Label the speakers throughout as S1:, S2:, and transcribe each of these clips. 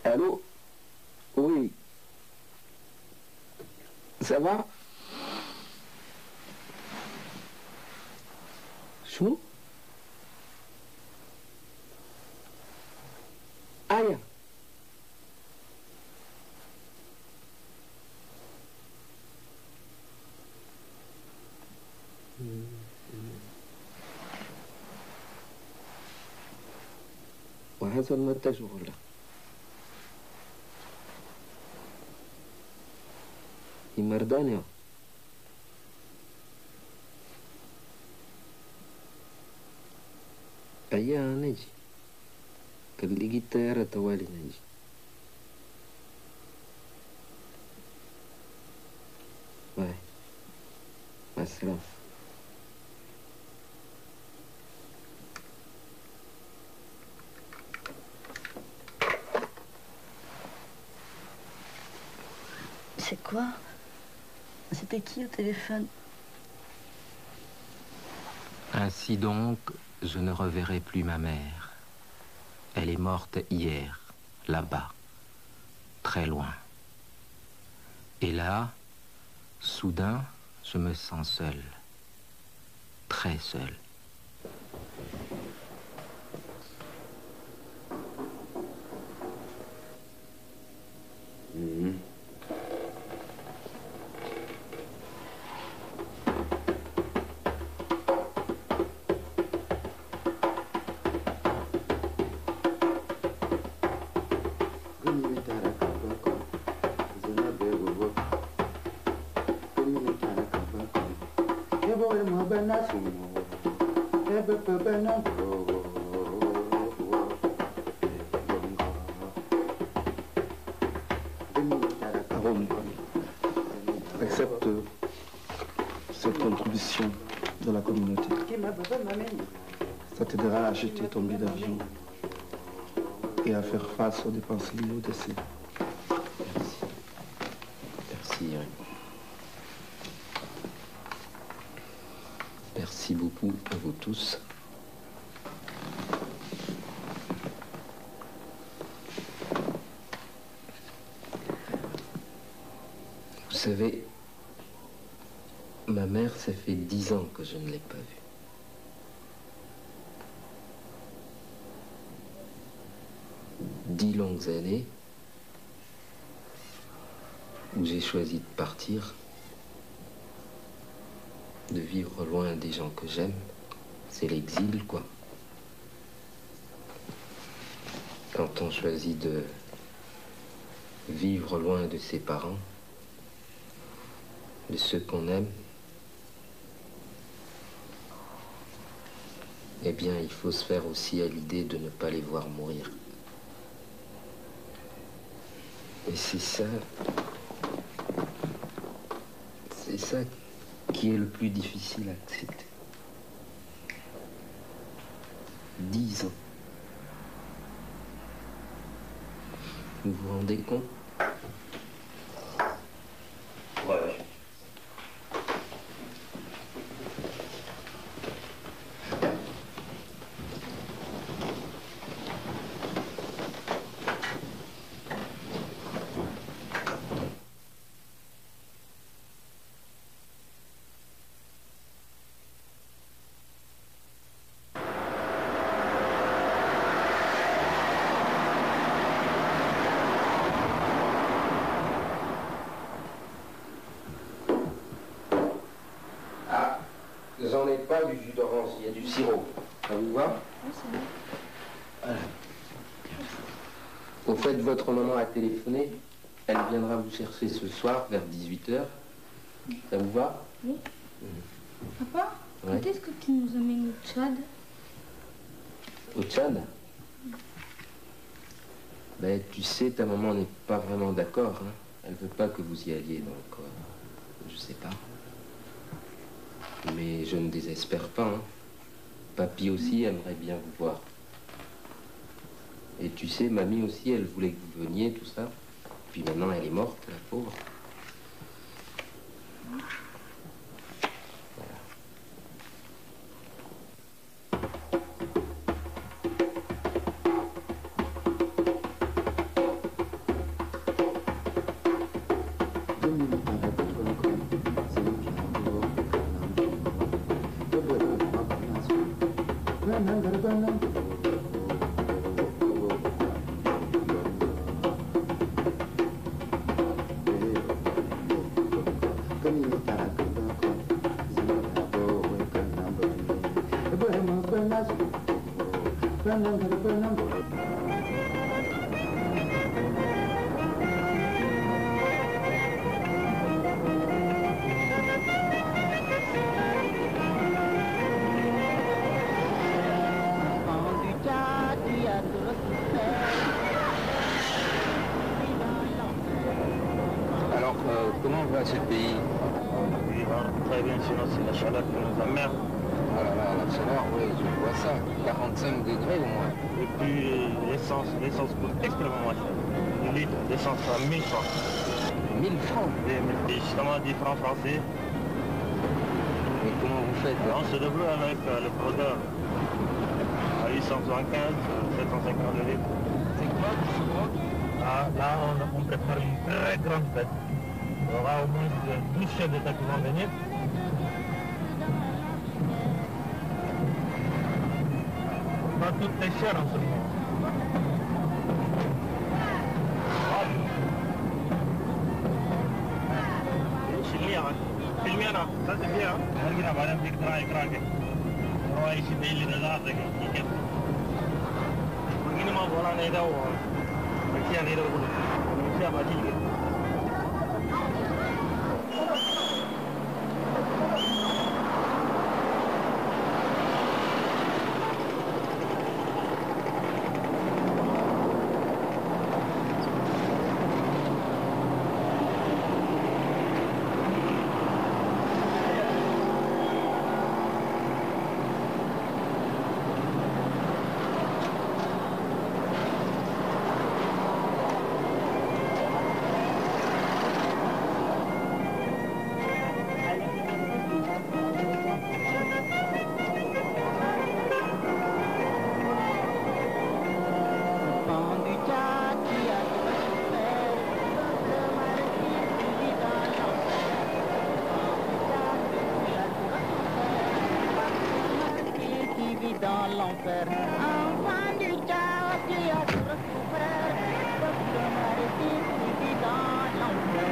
S1: Allô? Oui. Ça va? Chou? Aïe. وحصل ما تشغل يمردانيا أيا نجي كل جيت تيارة توالي نجي باي مع السلامة.
S2: C'est quoi? C'était qui au téléphone?
S3: Ainsi donc, je ne reverrai plus ma mère. Elle est morte hier, là-bas, très loin. Et là, soudain, je me sens seul, très seul.
S1: Accepte cette contribution de la communauté. Ça t'aidera à acheter ton billet d'avion et à faire face aux dépenses liées au décès.
S3: Merci. Merci, Raymond. Merci beaucoup à vous tous. Vous savez, ma mère, ça fait 10 ans que je ne l'ai pas vue. Dix longues années où j'ai choisi de partir, de vivre loin des gens que j'aime. C'est l'exil, quoi. Quand on choisit de vivre loin de ses parents, de ceux qu'on aime, eh bien, il faut se faire aussi à l'idée de ne pas les voir mourir. Et c'est ça qui est le plus difficile à accepter. 10 ans. Vous vous rendez compte? Ouais. J'en ai pas du jus d'orange, il y a du sirop. Ça vous va?
S2: Oui, c'est bon.
S3: Voilà. Au fait, votre maman a téléphoné. Elle viendra vous chercher ce soir vers 18h. Ça vous va?
S4: Oui. Papa,
S3: Ouais.
S4: quand est-ce que tu nous amènes au Tchad?
S3: Au Tchad? Ben, tu sais, ta maman n'est pas vraiment d'accord. Hein. Elle veut pas que vous y alliez, donc je sais pas. Mais je ne désespère pas. Hein. Papy aussi aimerait bien vous voir. Et tu sais, mamie aussi, elle voulait que vous veniez, tout ça. Puis maintenant, elle est morte, la pauvre. Alors, comment va ce pays?
S5: Il va très bien, sinon c'est la chaleur qui nous emmerde.
S3: Ah là là, la chaleur, oui, je vois ça. 45 degrés au moins.
S5: Et puis l'essence coûte extrêmement cher. Le litre d'essence à 1000 francs.
S3: 1000 francs.
S5: Et justement 10 francs français.
S3: Mais comment vous faites?
S5: On se débrouille avec le brodeur à 875, 750 le litre.
S3: C'est quoi ce brode?
S5: Ah, là, on prépare une très grande fête. Il y aura au moins 12 chefs d'État qui vont venir. Pas toutes les chairs en ce moment. Filmiana, ça c'est bien. Regarde, madame, dit que on va ici payer les dollars de qui. Minimum, voilà, on est là. Ici, on est là. Ici, on va dire.
S6: Dans l'enfer, enfant du chaos qui a tout souffert, peuple maritime qui vit dans l'enfer.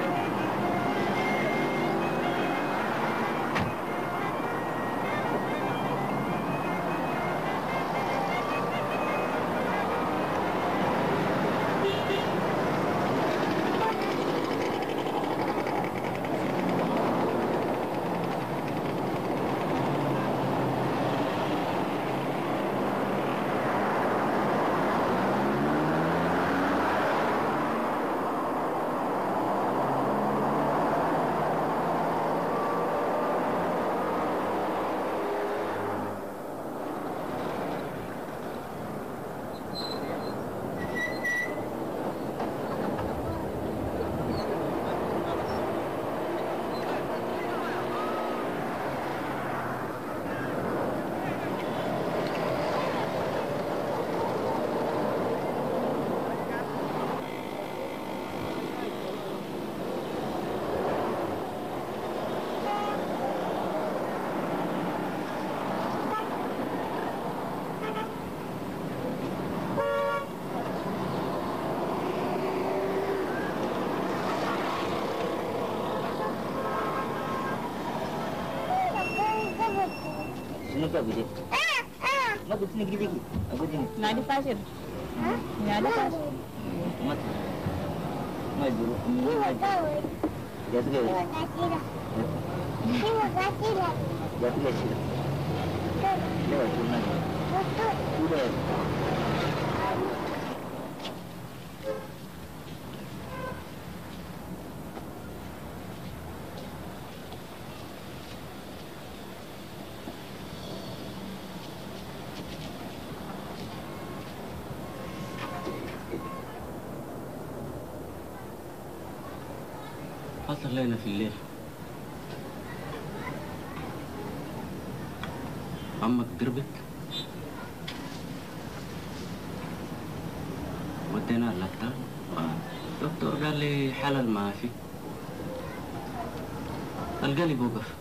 S7: Sini kau gede. Mak sini gede lagi. Aku sini.
S6: Nggak ada pasir. Nggak ada pasir.
S7: Mat. Mai dulu. Ya tu dia. Ya tu dia. Lewat tu nak. Sudah.
S8: حصل لنا في الليل عمك قربت ودينا الدكتور والدكتور قال لي حلل ما في القلب وقف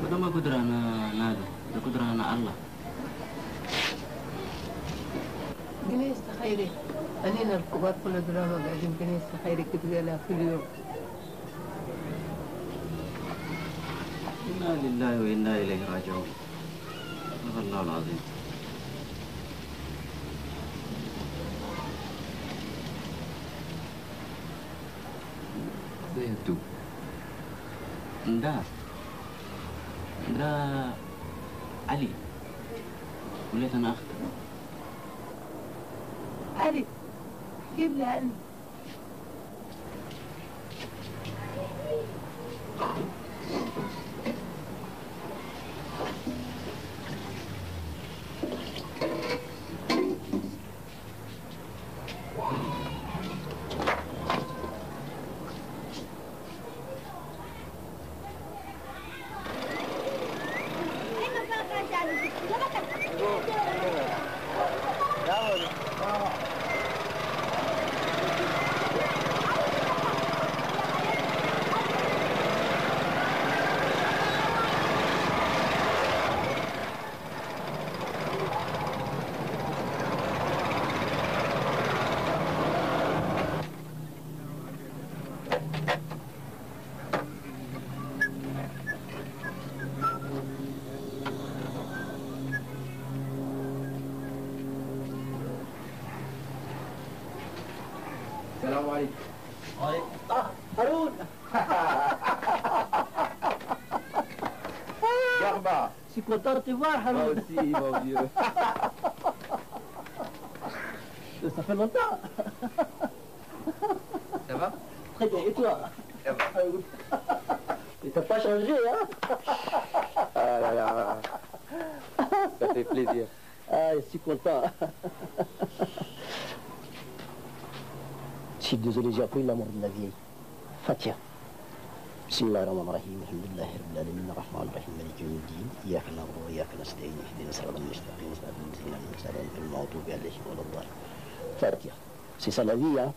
S8: بدل ما قدر انا نادو ده قدرة أنا الله.
S9: جنيه خيري علينا الكبار كل دراما قاعدين جنيه خيري كده لها كل يوم.
S8: إنا لله وإنا إليه راجعون. صدق الله العظيم.
S3: زيتو
S8: ده علي وليت أنا أخته.
S9: علي جيب لي علي.
S1: السلام عليكم.
S7: وعليكم.
S1: هارون. مرحبا.
S7: Si content de te voir,
S1: Moi
S7: Haroun.
S1: aussi, mon vieux.
S7: Ça fait longtemps.
S3: Ça va?
S7: Très bien, et toi?
S3: Ça va.
S7: Et t'as pas changé, hein?
S1: Ah là là. Ça fait plaisir.
S7: Ah, je suis content. Je suis désolé, j'ai appris la mort de la vieille. Fatia. بسم الله الرحمن الرحيم الحمد لله رب العالمين الرحمن الرحيم مالك يوم الدين اياك نعبد واياك نستعين اهدنا الصراط المستقيم صراط الذين انعمت عليهم غير المغضوب عليهم ولا الضالين. Fatia. C'est ça la vie, hein?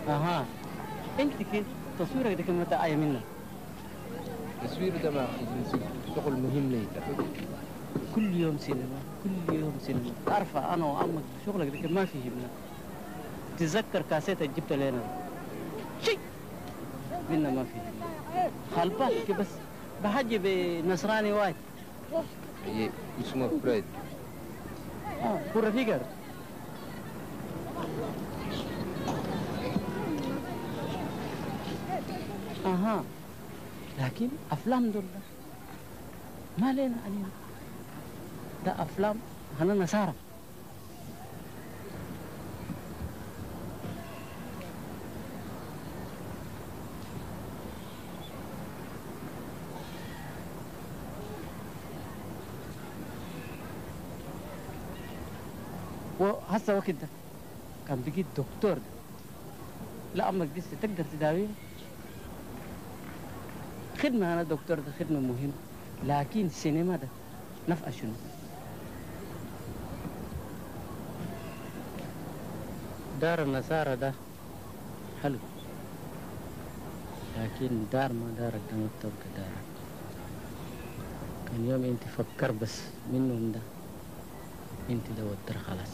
S7: اها انت كده تصويرك ده كم متى منا
S3: التصوير ده ما شغل مهم لي.
S7: كل يوم سينما كل يوم سينما. عارفه انا وعمك شغلك ده كان ما فيه هنا. تتذكر كاسيت جبت لنا شيء منا ما فيه خلبك بس بحجي بنصراني وايد.
S3: اسمه فريد.
S7: هو رفيقك. اها لكن افلام دول ما لنا علينا. ده افلام هنا نصارى. وهسه وقت ده كان بقيت دكتور ده. لا امك دي تقدر تداويه. خدمة أنا دكتور ده خدمة مهمة، لكن السينما ده نفع شنو؟ دار النصارى ده حلو، لكن دار ما دارك ده تبقى دارك. كان يوم انت فكر بس منهم ده انت ده ودر خلاص.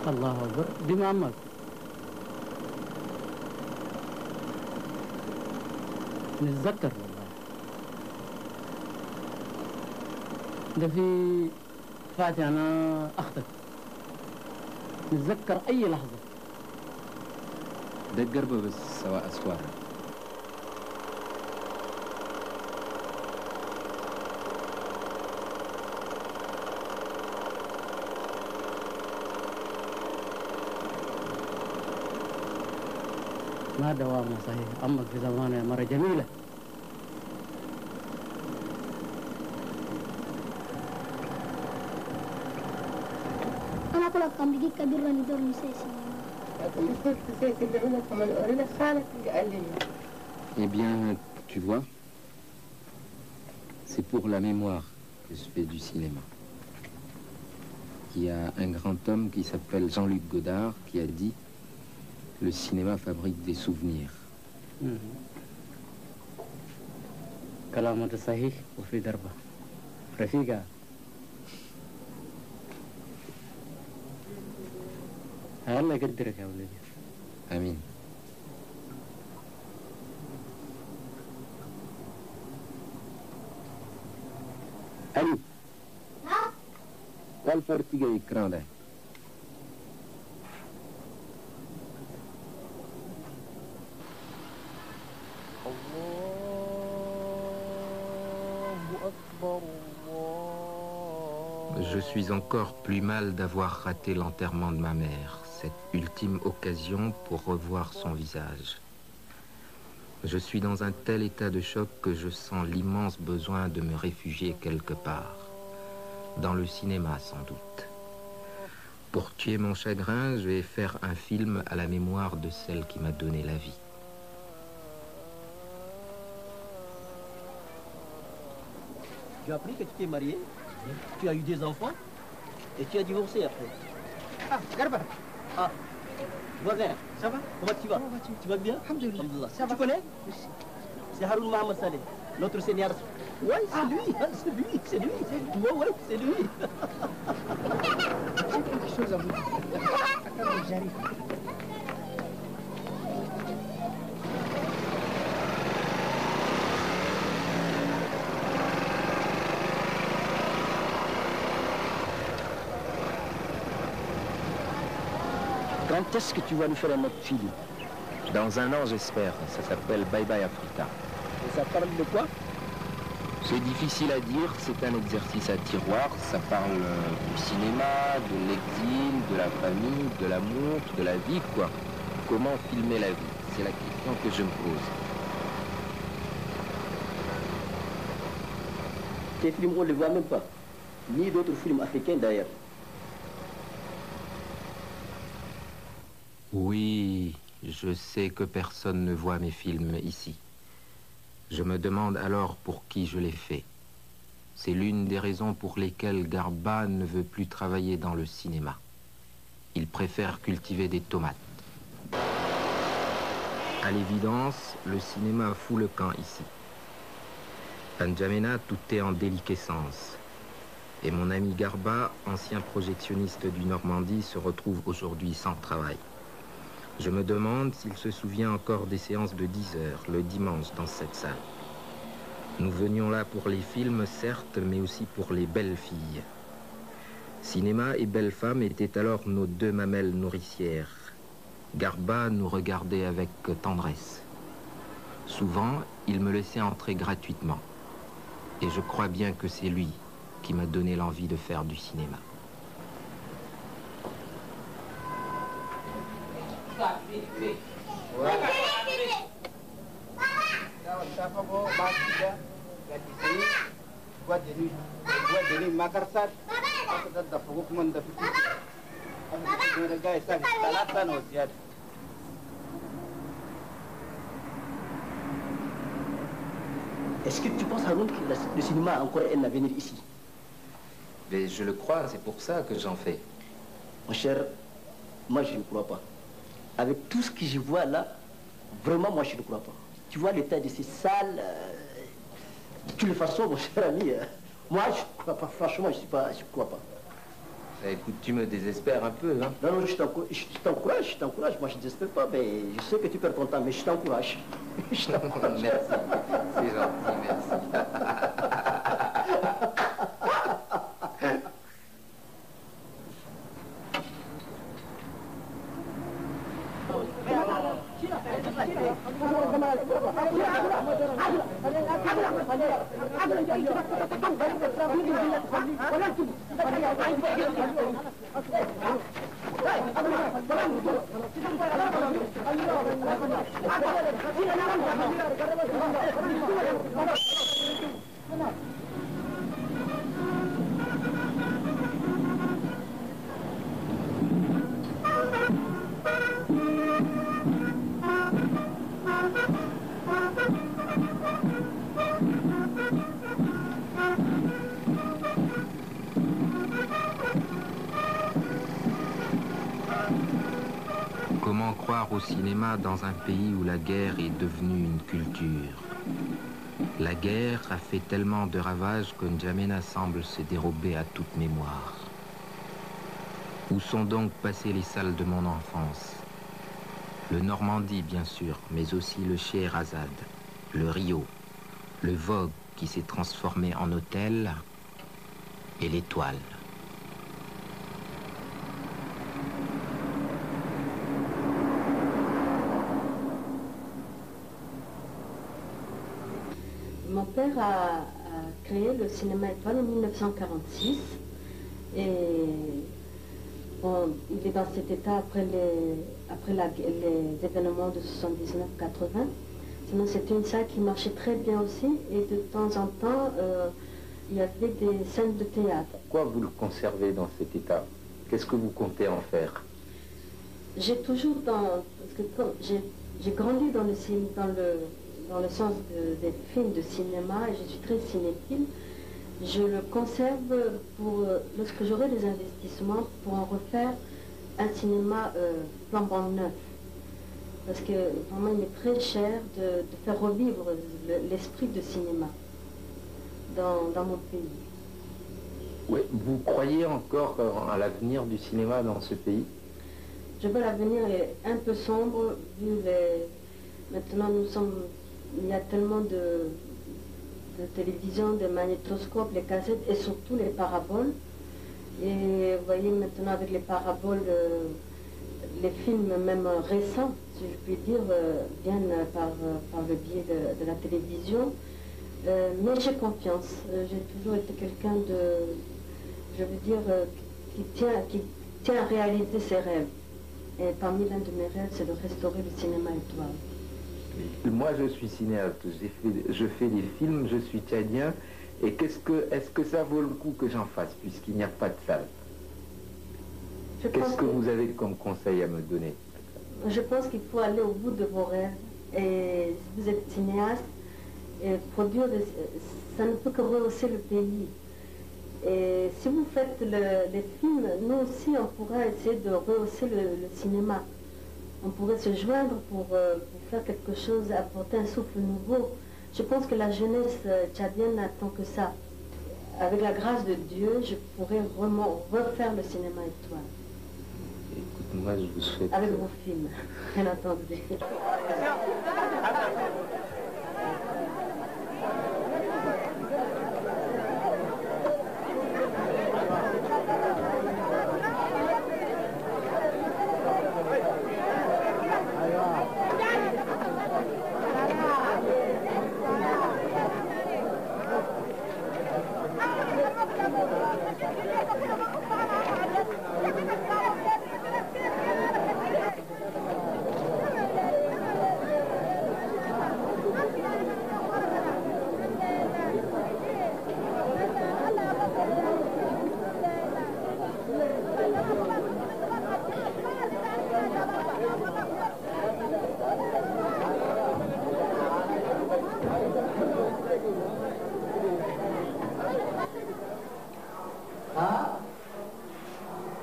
S7: الله أكبر دي معمر. نتذكر والله ده في فاتي أنا أختك نتذكر أي لحظة.
S3: ده القربة بس سواء أسوار.
S7: ما دوامه صحيح. أمك في زمانه مرة جميلة.
S4: أنا أقول لك كان بيجيك كبير راني دور مسيسي.
S3: Eh bien, tu vois, c'est pour la mémoire que je fais du cinéma. Il y a un grand homme qui s'appelle Jean-Luc Godard qui a dit « Le cinéma fabrique des souvenirs ».
S7: كلامك صحيح وفي دربه رفيقة. الله يقدرك يا ولدي.
S3: آمين. Ali. Qual fartiga écran là? Je suis encore plus mal d'avoir raté l'enterrement de ma mère, cette ultime occasion pour revoir son visage. Je suis dans un tel état de choc que je sens l'immense besoin de me réfugier quelque part, dans le cinéma sans doute. Pour tuer mon chagrin, je vais faire un film à la mémoire de celle qui m'a donné la vie.
S10: Tu as appris que tu t'es marié, tu as eu des enfants et tu as divorcé après. Ah, Garba. Ah, voisin, ça va? Comment tu vas? Tu vas bien? Alhamdulillah. Tu connais? C'est Haroun Mohamed Saleh, notre seigneur. Oui, c'est lui, c'est lui, c'est lui. Oui, c'est lui. J'ai quelque chose à vous dire. Attends, j'arrive.
S3: Quand est-ce que tu vas nous faire un autre film? Dans un an, j'espère. Ça s'appelle Bye Bye Africa.
S10: Et ça parle de quoi?
S3: C'est difficile à dire, c'est un exercice à tiroir. Ça parle du cinéma, de l'exil, de la famille, de l'amour, de la vie, quoi. Comment filmer la vie? C'est la question que je me pose.
S10: Tes films, on ne les voit même pas. Ni d'autres films africains d'ailleurs.
S3: Oui, je sais que personne ne voit mes films ici. Je me demande alors pour qui je les fais. C'est l'une des raisons pour lesquelles Garba ne veut plus travailler dans le cinéma. Il préfère cultiver des tomates. À l'évidence, le cinéma fout le camp ici. À N'Djamena, tout est en déliquescence. Et mon ami Garba, ancien projectionniste du Normandie, se retrouve aujourd'hui sans travail. Je me demande s'il se souvient encore des séances de 10 heures, le dimanche, dans cette salle. Nous venions là pour les films, certes, mais aussi pour les belles filles. Cinéma et belles femmes étaient alors nos deux mamelles nourricières. Garba nous regardait avec tendresse. Souvent, il me laissait entrer gratuitement. Et je crois bien que c'est lui qui m'a donné l'envie de faire du cinéma.
S10: Est-ce que tu penses, Haroun, que le cinéma a encore un avenir ici?
S3: Mais je le crois, c'est pour ça que j'en fais.
S10: Mon cher, moi je ne crois pas. Avec tout ce que je vois là, vraiment moi je ne crois pas. Tu vois l'état de ces salles, de toutes les façons, mon cher ami, moi je ne crois pas, franchement je ne crois pas.
S3: Écoute, tu me désespères un peu, hein?
S10: Non, non, je t'encourage, moi je ne désespère pas, mais je sais que tu perds ton temps, mais je t'encourage.
S3: Merci, c'est gentil, merci. Comment croire au cinéma dans un pays où la guerre est devenue une culture? La guerre a fait tellement de ravages que N'Djamena semble se dérober à toute mémoire. Où sont donc passées les salles de mon enfance? Le Normandie, bien sûr, mais aussi le Scheherazade, le Rio, le Vogue qui s'est transformé en hôtel et l'Étoile.
S2: Mon père a créé le cinéma Étoile en 1946 et bon, il est dans cet état après les événements de 79-80. Sinon c'était une salle qui marchait très bien aussi et de temps en temps il y avait des scènes de théâtre.
S3: Pourquoi vous le conservez dans cet état? Qu'est-ce que vous comptez en faire?
S2: J'ai toujours parce que j'ai grandi dans le sens des films de cinéma, et je suis très cinéphile. Je le conserve pour, lorsque j'aurai des investissements, pour en refaire un cinéma flambant neuf. Parce que vraiment il est très cher de faire revivre l'esprit de cinéma dans mon pays.
S3: Oui, vous croyez encore à l'avenir du cinéma dans ce pays?
S2: Je vois l'avenir est un peu sombre, vu maintenant il y a tellement de télévision, de magnétoscopes, les cassettes et surtout les paraboles. Et vous voyez maintenant avec les paraboles, les films même récents, si je puis dire, viennent par le biais de la télévision. Mais j'ai confiance. J'ai toujours été quelqu'un qui tient à réaliser ses rêves. Et parmi l'un de mes rêves, c'est de restaurer le cinéma Étoile.
S3: Moi, je suis cinéaste, je fais des films, je suis tchadien, et est-ce que ça vaut le coup que j'en fasse, puisqu'il n'y a pas de salle? Qu'est-ce que vous avez comme conseil à me donner?
S2: Je pense qu'il faut aller au bout de vos rêves. Et si vous êtes cinéaste, et produire, ça ne peut que rehausser le pays. Et si vous faites les films, nous aussi, on pourra essayer de rehausser le cinéma. On pourrait se joindre pour faire quelque chose, apporter un souffle nouveau. Je pense que la jeunesse tchadienne n'attend que ça. Avec la grâce de Dieu, je pourrais vraiment refaire le cinéma Étoile.
S3: Écoute, moi, je vous souhaite...
S2: Avec vos films, bien entendu.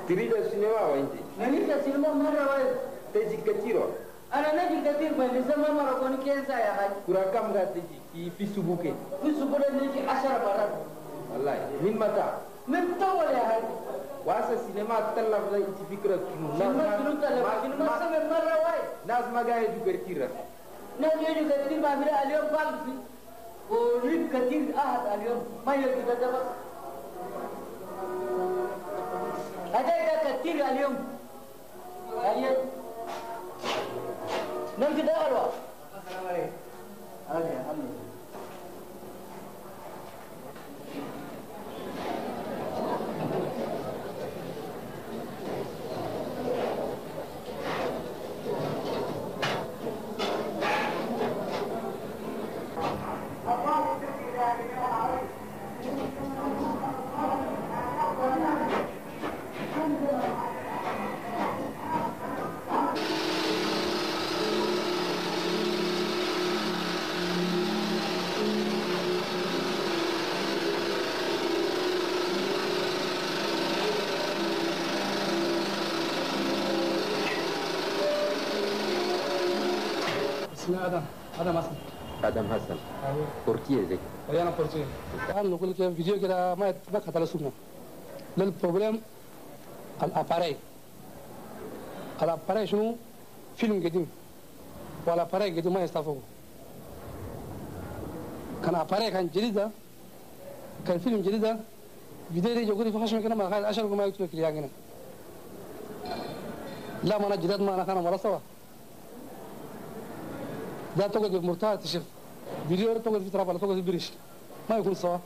S11: Tirida sinema wa inti.
S12: Nalita sinema mara wa
S11: teji katiro.
S12: Ana naji katir ba nisama mara koni kenza ya haji.
S11: Kurakam ga teji ki fisubuke.
S12: Fisubuke ni 10 barat.
S11: Wallahi min mata.
S12: Min tawala ya haji.
S11: Wasa sinema talaf la inti fikra kinu.
S12: Sinema kinu talaf kinu masame mara wa.
S11: Nas magaye du berkira.
S12: Naji du katir ba mira aliyom balfi. ولد كثير أحد اليوم ما يقدر يدرس هذا كثير اليوم نم كده أروى السلام عليكم الحمد لله
S3: Adam Hassan. Portier.
S13: أنا بورتيه. أنا نقول لك فيديو كده ما كتلا سمنا. للبروبلم الأباري شنو فيلم قديم والأباري قديم ما يستفوق. كان أباري كان جديدة كان فيلم جديدة فيديو يقولي في خشمي كنا ما خير أشهر ما يكتب كلي عننا. لا ما أنا جديد ما أنا كان ولا سوا. ده توقف مرتاح تشوف فيديو توقف في تراب ولا توقف في بريش ما يكون سوا.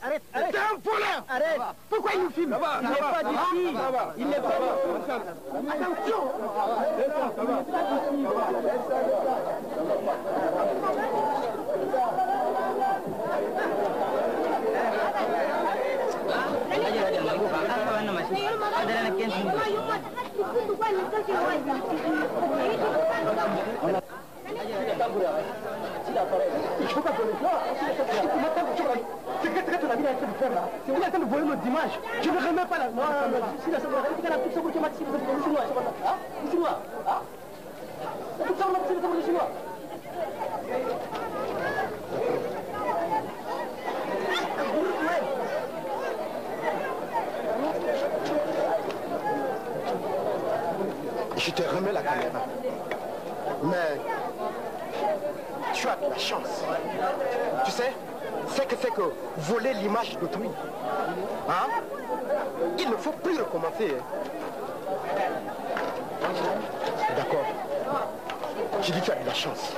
S6: Arrête. T'es un voleur. Arrête. Pourquoi il nous filme? Il n'est pas d'ici. Il n'est pas d'ici. Attention.
S12: Il faut pas donner ça. C'est que ton avis est en train de faire là. C'est vous en train de voler notre dimanche. Je ne remets pas la. Non, si la seconde, elle a toute sa boutique maxi, vous êtes chinois, c'est pas ça. Hein? Chinois. Hein? Toute sa boutique maxi, c'est chinois.
S14: Je te remets la caméra. Mais tu as de la chance. Tu sais, c'est que voler l'image d'autrui. Hein? Il ne faut plus recommencer. D'accord. J'ai dit que tu as de la chance.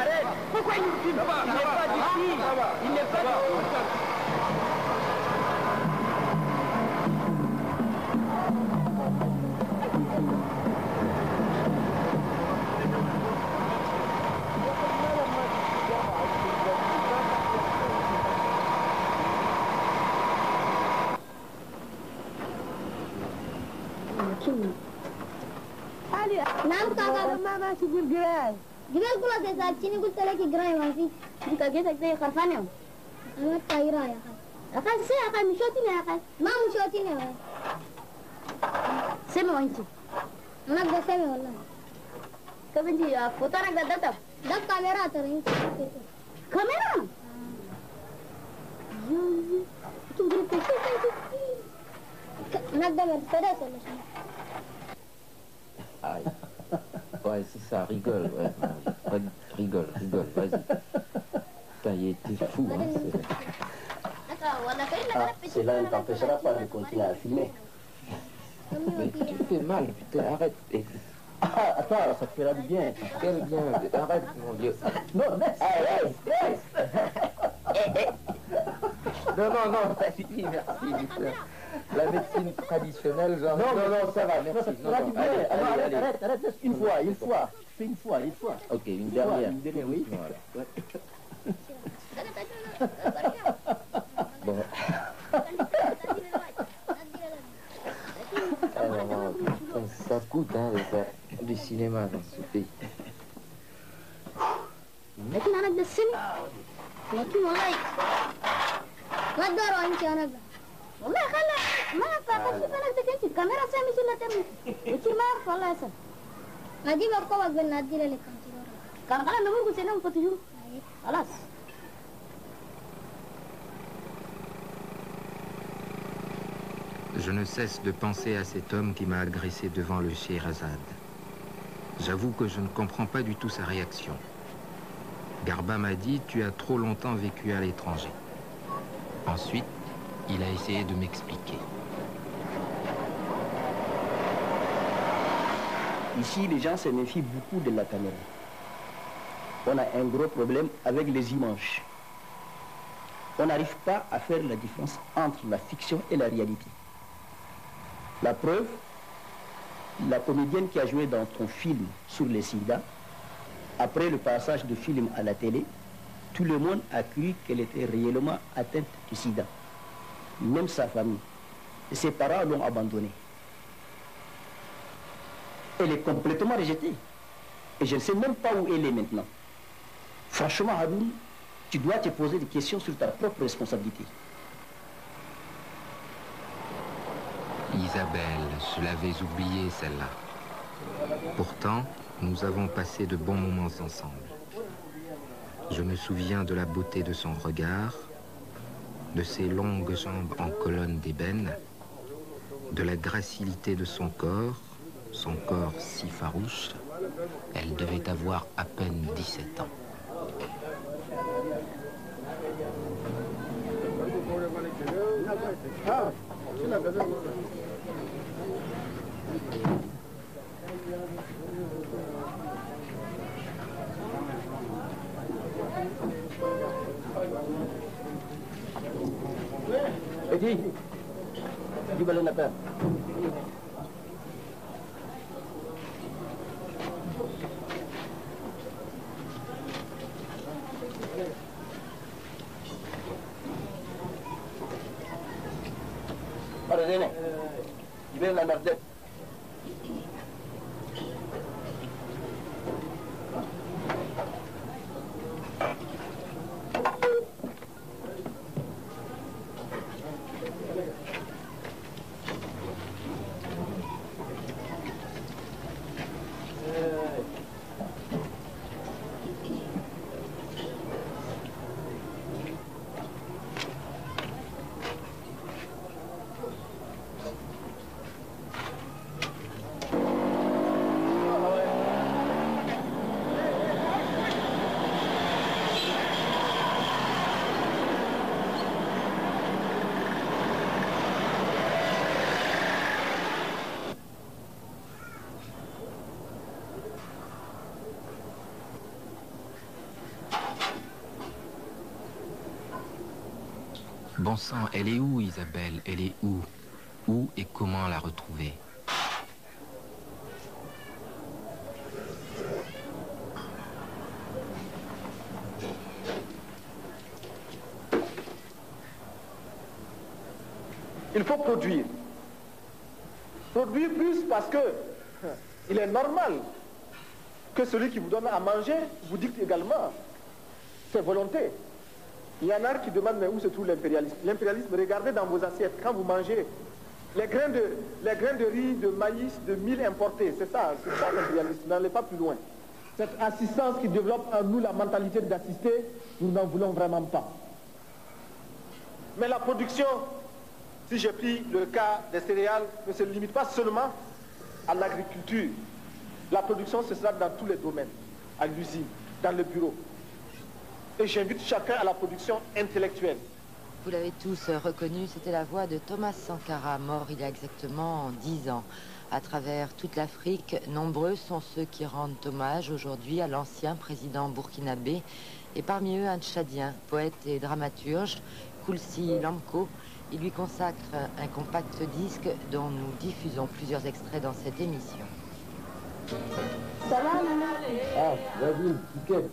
S6: Arrête. Pourquoi il nous filme? Il n'est pas d'ici. Il n'est pas d'ici.
S4: نعم كاكا
S6: ما تقول جراي
S4: جبال كلها زي ساعتيني قلت لك جراي ما في
S6: انت جيتك زي خرفان يوم
S4: انا الطايرة يا اخي
S6: اخي سي اخي مشوتيني يا اخي
S4: ما مشوتيني يا اخي
S6: سمي وانت
S4: انا ابدا سامي والله Kabiji ya foto na data. Dan kamera ta rin. Kamera? Tu veux que c'est Nagda Mercedes
S3: Aïe. Ouais, c'est ça, rigole, ouais. Rigole, vas-y. Putain, il était fou, hein.
S10: Cela ne t'empêchera pas de continuer à filmer.
S3: Mais tu fais mal, putain, arrête.
S10: Ah, attends, ça te fera du bien.
S3: Quel bien, arrête, mon Dieu.
S10: Non, laisse.
S3: Non, merci. La médecine traditionnelle, genre...
S10: Non,
S3: ça va, merci.
S10: Ça te fera du bien.
S3: Allez.
S10: Arrête, une fois. Fais une fois.
S3: Ok, une dernière.
S10: Oui.
S3: Voilà. Bon. Alors, ça coûte, hein, de faire du cinéma dans ce pays.
S4: لكن أنا بدسني لكن والله ما أقدر أنت أنا والله خلا ما أعرف أشوف أنا بدك أنت الكاميرا سامي شو لا تمي أنت ما أعرف والله يا سلام هذه بقوة قلنا هذه اللي كان خلا نمر قلنا فتشوف خلاص.
S3: Je ne cesse de penser à cet homme qui m'a agressé devant le Scheherazade. J'avoue que je ne comprends pas du tout sa réaction. Garba m'a dit, tu as trop longtemps vécu à l'étranger. Ensuite, il a essayé de m'expliquer.
S10: Ici, les gens se méfient beaucoup de la caméra. On a un gros problème avec les images. On n'arrive pas à faire la différence entre la fiction et la réalité. La preuve, la comédienne qui a joué dans ton film sur les sida, après le passage du film à la télé, tout le monde a cru qu'elle était réellement atteinte du sida. Même sa famille. Et ses parents l'ont abandonnée. Elle est complètement rejetée. Et je ne sais même pas où elle est maintenant. Franchement, Haroun, tu dois te poser des questions sur ta propre responsabilité.
S3: Isabelle, je l'avais oubliée celle-là. Pourtant, nous avons passé de bons moments ensemble. Je me souviens de la beauté de son regard, de ses longues jambes en colonne d'ébène, de la gracilité de son corps si farouche. Elle devait avoir à peine 17 ans.
S10: Eddie, dis balen apa? Ada ni. Gimana nak nafas?
S3: Bon sang, elle est où, Isabelle? Elle est où? Où et comment la retrouver?
S12: Il faut produire. Produire plus parce que il est normal que celui qui vous donne à manger vous dicte également ses volontés. Il y en a qui demandent mais où se trouve l'impérialisme? L'impérialisme, regardez dans vos assiettes, quand vous mangez les grains de riz, de maïs, de mil importés, c'est ça l'impérialisme, n'allez pas plus loin. Cette assistance qui développe en nous la mentalité d'assister, nous n'en voulons vraiment pas. Mais la production, si j'ai pris le cas des céréales, ne se limite pas seulement à l'agriculture. La production, ce sera dans tous les domaines, à l'usine, dans le bureau. Et j'invite chacun à la production intellectuelle.
S15: Vous l'avez tous reconnu, c'était la voix de Thomas Sankara, mort il y a exactement 10 ans. À travers toute l'Afrique, nombreux sont ceux qui rendent hommage aujourd'hui à l'ancien président burkinabé, et parmi eux un Tchadien, poète et dramaturge, Koulsi Lamko. Il lui consacre un compact disque dont nous diffusons plusieurs extraits dans cette émission.
S4: Ça va, maman?
S11: Ah, vas-y, nickel.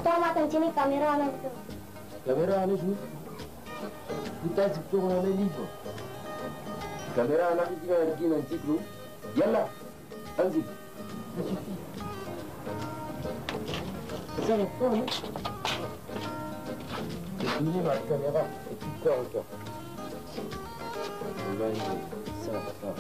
S4: Toma atención y camera anak tu.
S11: Kamera anak tu? Kita sebetulnya orang libo. Kamera anak itu kan lagi nanti tu. Yalla, anzik. Ça va pas, hein? J'ai fini ma caméra et tu pleures encore. Ça va pas.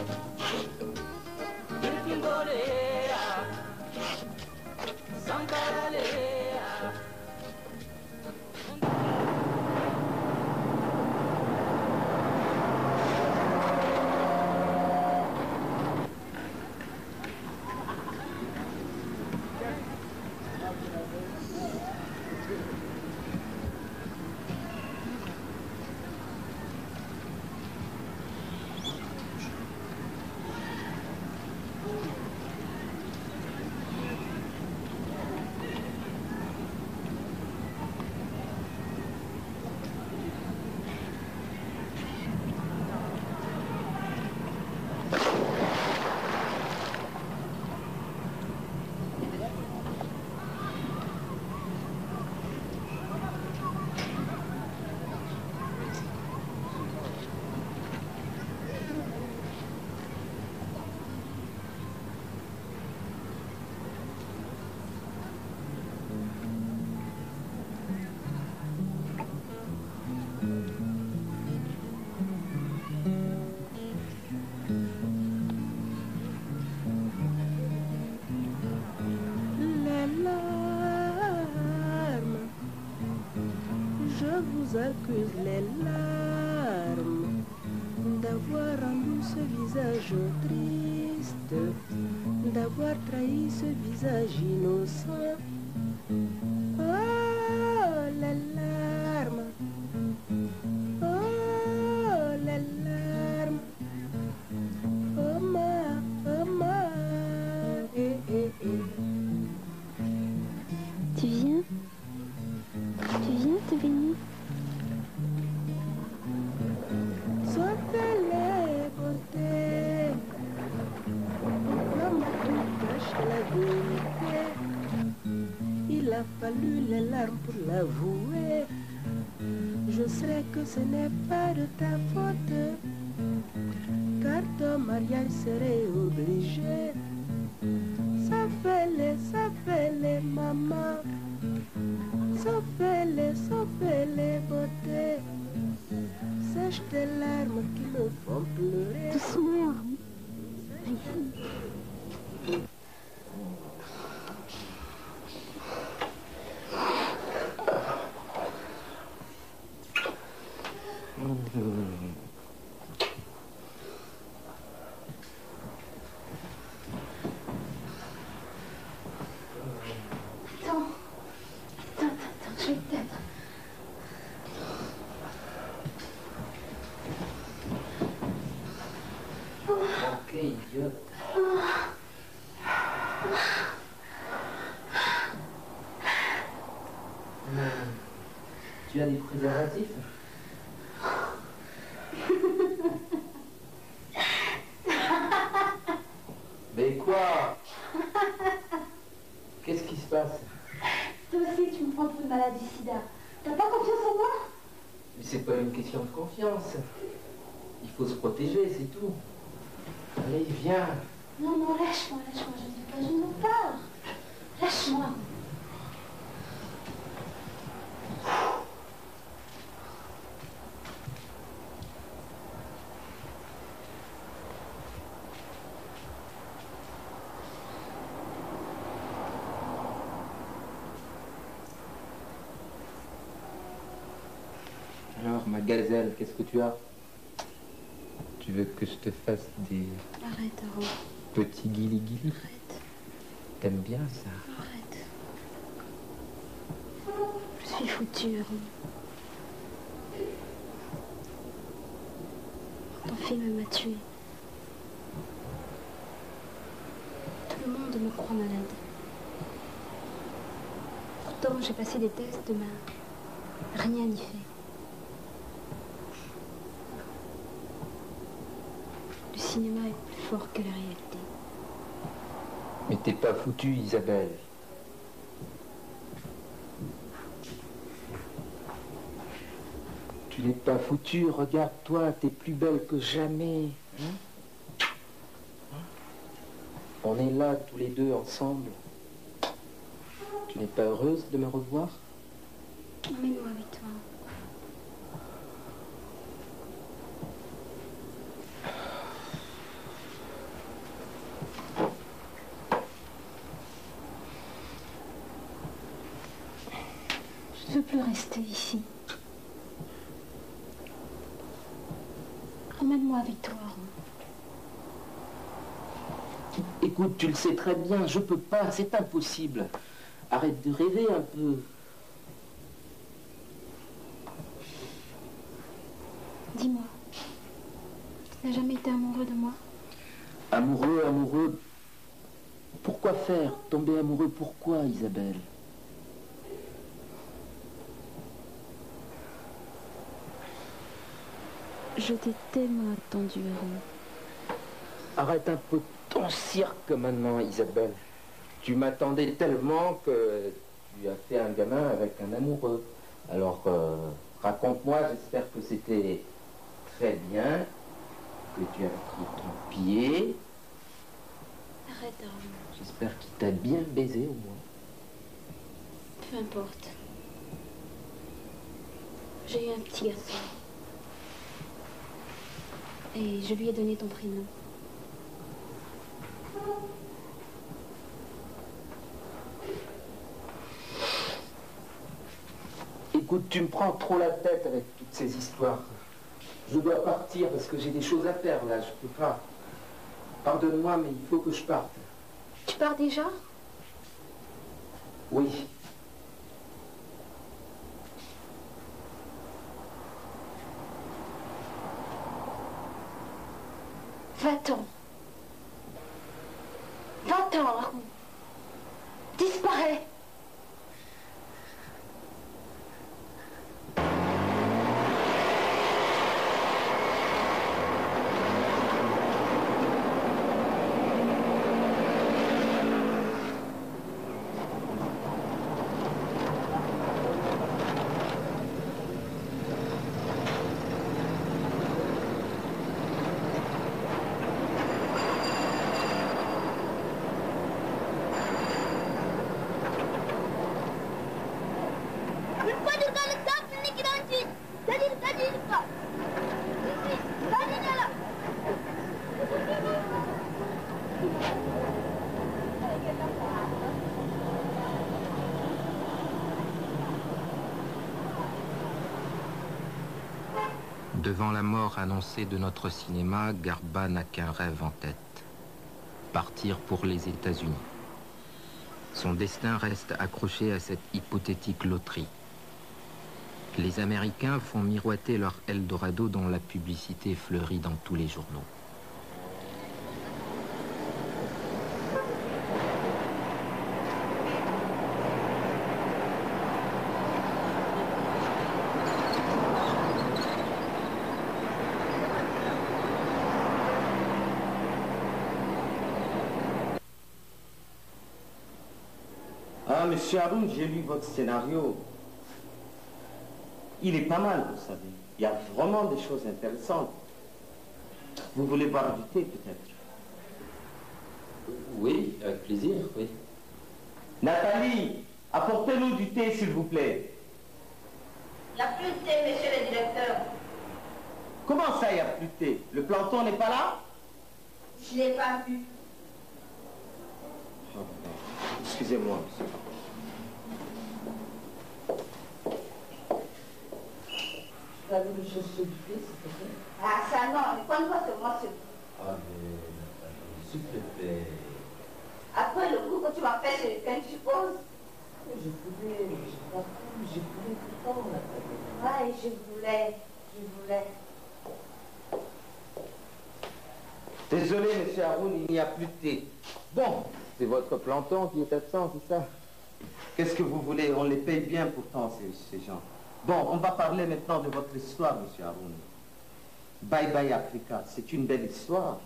S16: Accuse les larmes d'avoir rendu ce visage triste, d'avoir trahi ce visage innocent. Oh, les larmes, oh, les larmes, oh ma, eh, eh, eh.
S4: Tu viens te baigner?
S16: Il a fallu les larmes pour l'avouer. Je sais que ce n'est pas de ta faute, car ton mariage serait obligé. Ça fait les mamans, ça fait les beautés. Sèche tes larmes qui me font pleurer.
S4: Doucement. Attends, je vais t'aider.
S11: Ok, idiote. Tu as des préservatifs? Mais quoi? Qu'est-ce qui se passe?
S4: Toi aussi, tu me prends pour une maladie, 'sida. 'T'as pas confiance en moi?
S11: Mais c'est pas une question de confiance. Tu as des préservatifs? Mais quoi? Qu'est-ce qui se passe? Toi aussi, tu me prends pour une maladie sida. T'as pas confiance en moi? Mais c'est pas une question de confiance.
S3: Il faut se protéger, c'est tout. Allez, viens.
S4: Non, non, lâche-moi, je ne veux pas. Lâche-moi.
S3: Alors, ma gazelle, qu'est-ce que tu as? Tu veux que je te fasse des...
S4: Arrête, Aaron.
S3: Petits guili-guili?
S4: Arrête.
S3: T'aimes bien ça?
S4: Arrête. Je suis foutue, Aaron. Ton film m'a tuée. Tout le monde me croit malade. Pourtant, j'ai passé des tests, mais rien n'y fait. Le cinéma est plus fort que la réalité.
S3: Mais t'es pas foutue, Isabelle. Tu n'es pas foutue, regarde-toi, t'es plus belle que jamais. Hein? On est là, tous les deux, ensemble. Tu n'es pas heureuse de me revoir?
S4: Emmène-moi avec toi. Je ne veux plus rester ici. Emmène-moi avec toi, Aaron.
S3: Écoute, tu le sais très bien, je peux pas, c'est impossible. Arrête de rêver un peu.
S4: Dis-moi, tu n'as jamais été amoureux de moi?
S3: Amoureux, amoureux. Pourquoi faire? Tomber amoureux, pourquoi, Isabelle?
S4: Je t'ai tellement attendu, Aaron.
S3: Arrête un peu ton cirque maintenant, Isabelle. Tu m'attendais tellement que tu as fait un gamin avec un amoureux. Alors, raconte-moi, j'espère que c'était très bien, que tu as pris ton pied.
S4: Arrête, Aaron.
S3: J'espère qu'il t'a bien baisé au moins.
S4: Peu importe. J'ai eu un petit garçon. Et je lui ai donné ton prénom.
S3: Écoute, tu me prends trop la tête avec toutes ces histoires. Je dois partir parce que j'ai des choses à faire là, je peux pas. Pardonne-moi, mais il faut que je parte.
S4: Tu pars déjà?
S3: Oui.
S4: Va-t'en. Va-t'en, Aaron. Disparais.
S3: Devant la mort annoncée de notre cinéma, Garba n'a qu'un rêve en tête. Partir pour les États-Unis. Son destin reste accroché à cette hypothétique loterie. Les Américains font miroiter leur Eldorado dont la publicité fleurit dans tous les journaux.
S17: Ah, monsieur Haroun, j'ai lu votre scénario. Il est pas mal, vous savez. Il y a vraiment des choses intéressantes. Vous voulez boire du thé peut-être?
S3: Oui, avec plaisir, oui.
S17: Nathalie, apportez-nous du thé s'il vous plaît.
S18: Il n'y a plus de thé, monsieur le directeur.
S17: Comment ça, il n'y a plus de thé? Le planton n'est pas là?
S18: Je n'ai pas vu.
S17: Excusez-moi.
S18: Vous avez le chercher du thé, s'il te plaît? Ah, ça non, prends-toi seulement ce.
S3: Ah, mais s'il te plaît.
S18: Après le coup que tu m'as fait, c'est lequel tu poses?
S16: Je voulais, j'ai pas pu, je voulais tout le temps.
S18: Ouais, je voulais.
S17: Désolé, monsieur Haroun, il n'y a plus de thé.
S3: Bon, c'est votre planton qui est absent, c'est ça?
S17: Qu'est-ce que vous voulez? On les paye bien pourtant, ces gens. Bon, on va parler maintenant de votre histoire, monsieur Haroun. Bye Bye Africa, c'est une belle histoire.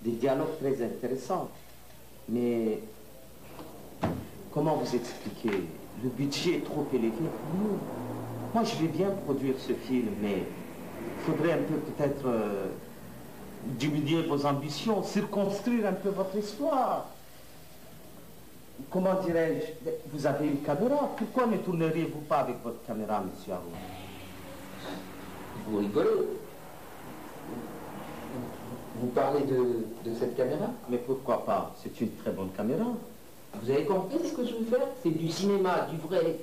S17: Des dialogues très intéressants. Mais comment vous expliquer? Le budget est trop élevé pour nous. Moi, je vais bien produire ce film, mais il faudrait un peu peut-être diminuer vos ambitions, circonscrire un peu votre histoire. Comment dirais-je? Vous avez une caméra. Pourquoi ne tourneriez-vous pas avec votre caméra, monsieur Haroun?
S3: Vous rigolez? Vous parlez de cette caméra?
S17: Mais pourquoi pas? C'est une très bonne caméra.
S3: Vous avez compris ce que je veux faire? C'est du cinéma, du vrai.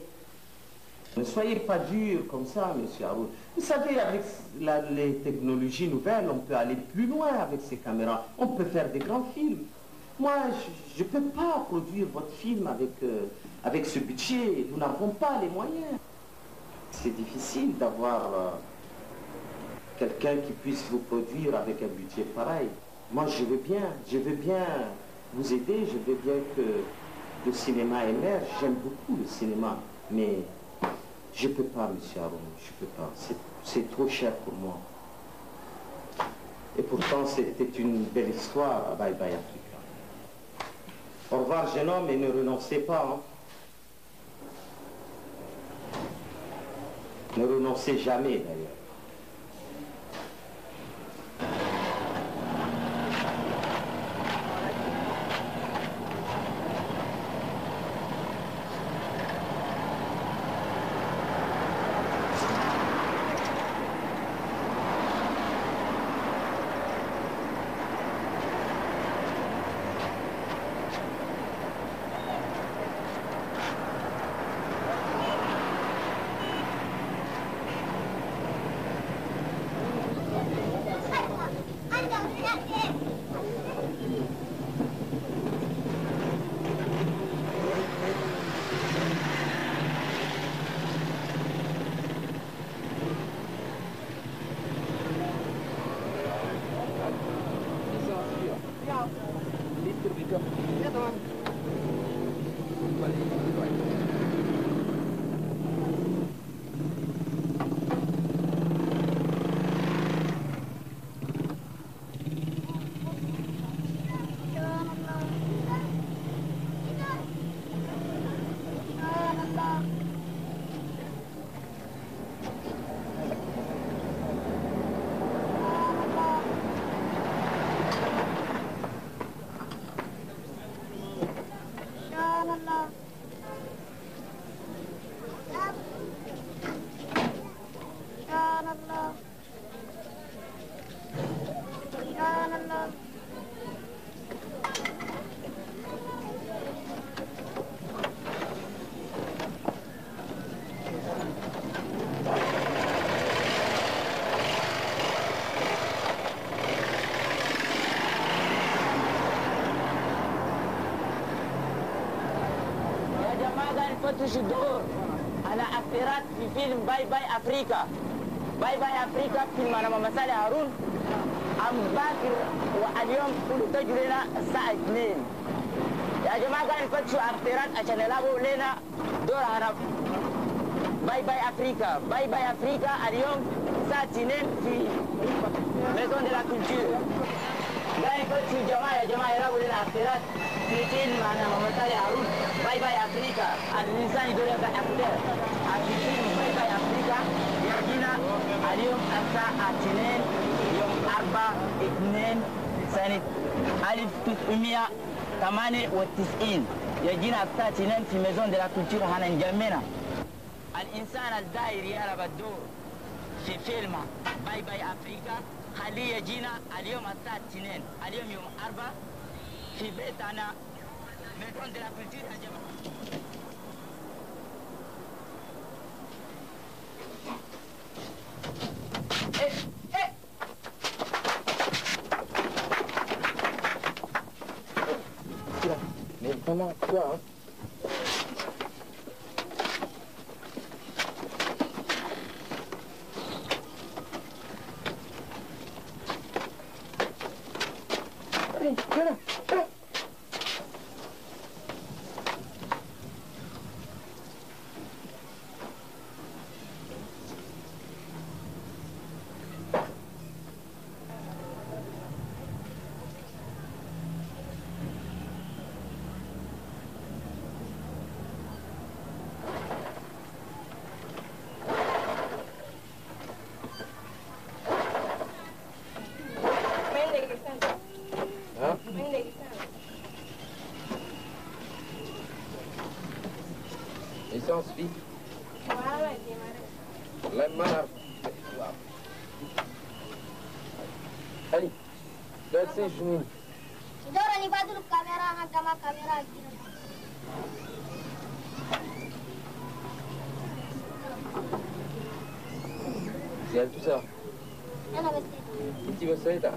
S17: Ne soyez pas dur comme ça, monsieur Haroun. Vous savez, avec les technologies nouvelles, on peut aller plus loin avec ces caméras. On peut faire des grands films. Moi, je ne peux pas produire votre film avec ce budget. Nous n'avons pas les moyens. C'est difficile d'avoir quelqu'un qui puisse vous produire avec un budget pareil. Moi, je veux bien vous aider. Je veux bien que le cinéma émerge. J'aime beaucoup le cinéma. Mais je ne peux pas, monsieur Haroun. Je ne peux pas. C'est trop cher pour moi. Et pourtant, c'était une belle histoire à Bye Bye Africa. Au revoir, jeune homme, et ne renoncez pas. Hein. Ne renoncez jamais, d'ailleurs.
S6: تجدور على أثيرات في فيلم باي باي أفريقيا. باي باي أفريقيا فيلم أنا مسالي هارون أم باكر واليوم كل تجرينا الساعة 2. يا جماعة قاعد نفتشوا أثيرات عشان يلعبوا لنا دور عرب. باي باي أفريقيا. باي باي أفريقيا اليوم الساعة 2 في ميزون دي لا كولتور. قاعد نفتشوا يا جماعة يلعبوا لنا أثيرات في فيلم أنا مسالي هارون. باي باي أفريقيا. الإنسان يقول لك أكتر. في فيلم باي باي أفريقيا يجينا اليوم الساعة 2 يوم 2 سنة 1998 يجينا بتاعتنا في ميزون دي لا كولتور هننجمنا. الإنسان الداير يلعب الدور في فيلم باي باي أفريقيا خليه يجينا اليوم الساعة 2 اليوم يوم 4 في بيتنا ميزون دي لا كولتور هنجمنا.
S11: Mais vraiment, quoi, hein? Allez, viens là, viens là. Essence, fille. La main. Allez, là, c'est genoux. C'est tout ça. Tu vas ça, là.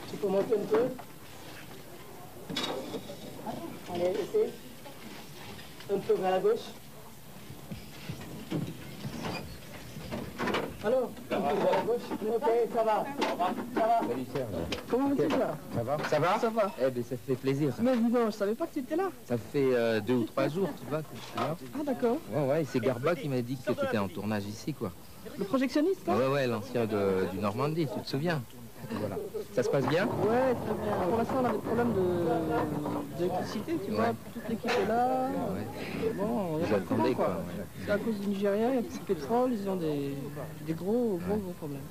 S11: Tu peux monter un peu? Allez, essaye. Un peu vers la gauche. Alors, un peu vers la gauche. Ok, ça va. Ça va. Salut Serge.
S13: Comment vas-tu là?
S11: Ça va? Ça va?
S13: Ça va.
S11: Eh bien, ça fait plaisir.
S13: Mais dis donc, je savais pas que tu étais là.
S11: Ça fait 2 ou 3 jours, tu vois, que je suis là.
S13: Ah d'accord.
S11: Ouais, ouais, c'est Garba qui m'a dit que tu étais en tournage ici, quoi.
S13: Le projectionniste là?
S11: Ouais, ouais, l'ancien du Normandie, tu te souviens? Voilà. Ça se passe bien?
S13: Ouais, très bien. Pour l'instant, on a des problèmes d'électricité, tu vois. Toute l'équipe est là.
S11: Ouais.
S13: Bon,
S11: Vous attendez, quoi. Ouais.
S13: C'est à cause du Nigeria, il y a plus de pétrole, ils ont des gros problèmes.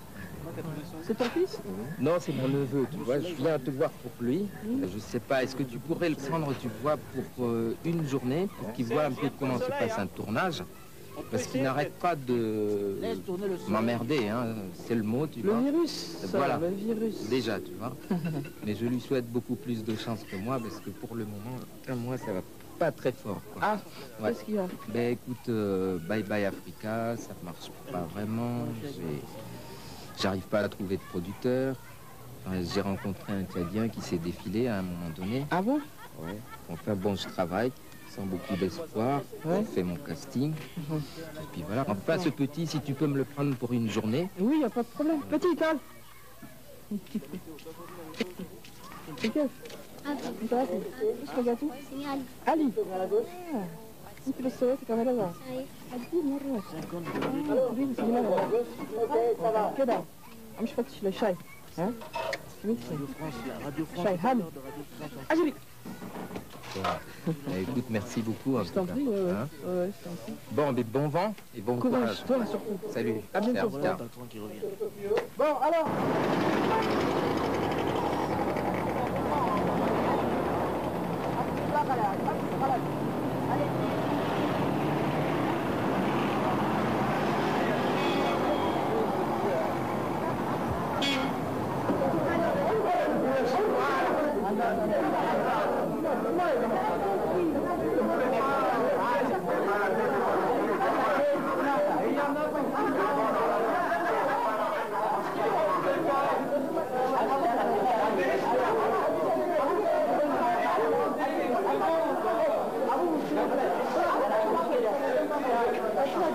S13: C'est ton fils?
S11: Non, c'est mon neveu, tu vois. Je viens te voir pour lui. Je sais pas, est-ce que tu pourrais le prendre, tu vois, pour une journée, pour qu'il voit un peu comment se passe un tournage? Parce qu'il n'arrête pas de m'emmerder, hein. C'est le mot, tu vois.
S13: Le virus,
S11: voilà.
S13: Le virus.
S11: Déjà, tu vois. Mais je lui souhaite beaucoup plus de chance que moi, parce que pour le moment, moi, ça va pas très fort, quoi.
S13: Ah, qu'est-ce qu'il y a?
S11: Ben écoute, Bye Bye Africa, ça marche pas vraiment. J'arrive pas à trouver de producteur. J'ai rencontré un Tchadien qui s'est défilé à un moment donné.
S13: Ah bon?
S11: Ouais. Enfin bon, je travaille. sans beaucoup d'espoir, j'ai fait mon casting. Et puis voilà. Enfin, ce petit, si tu peux me le prendre pour une journée.
S13: Oui, il n'y a pas de problème. Petit, Carl. Une petite. C'est quel? Ali. انت بس سويتي كاميرا ده ادي مره كده مش فتش للشاي ها شاي هاني اجري.
S11: Écoute, merci beaucoup.
S13: Je t'en prie,
S11: hein. Bon, mais bon vent et bon courage.
S13: Toi, surtout.
S11: Salut.
S13: À bientôt.
S11: Bon,
S13: alors.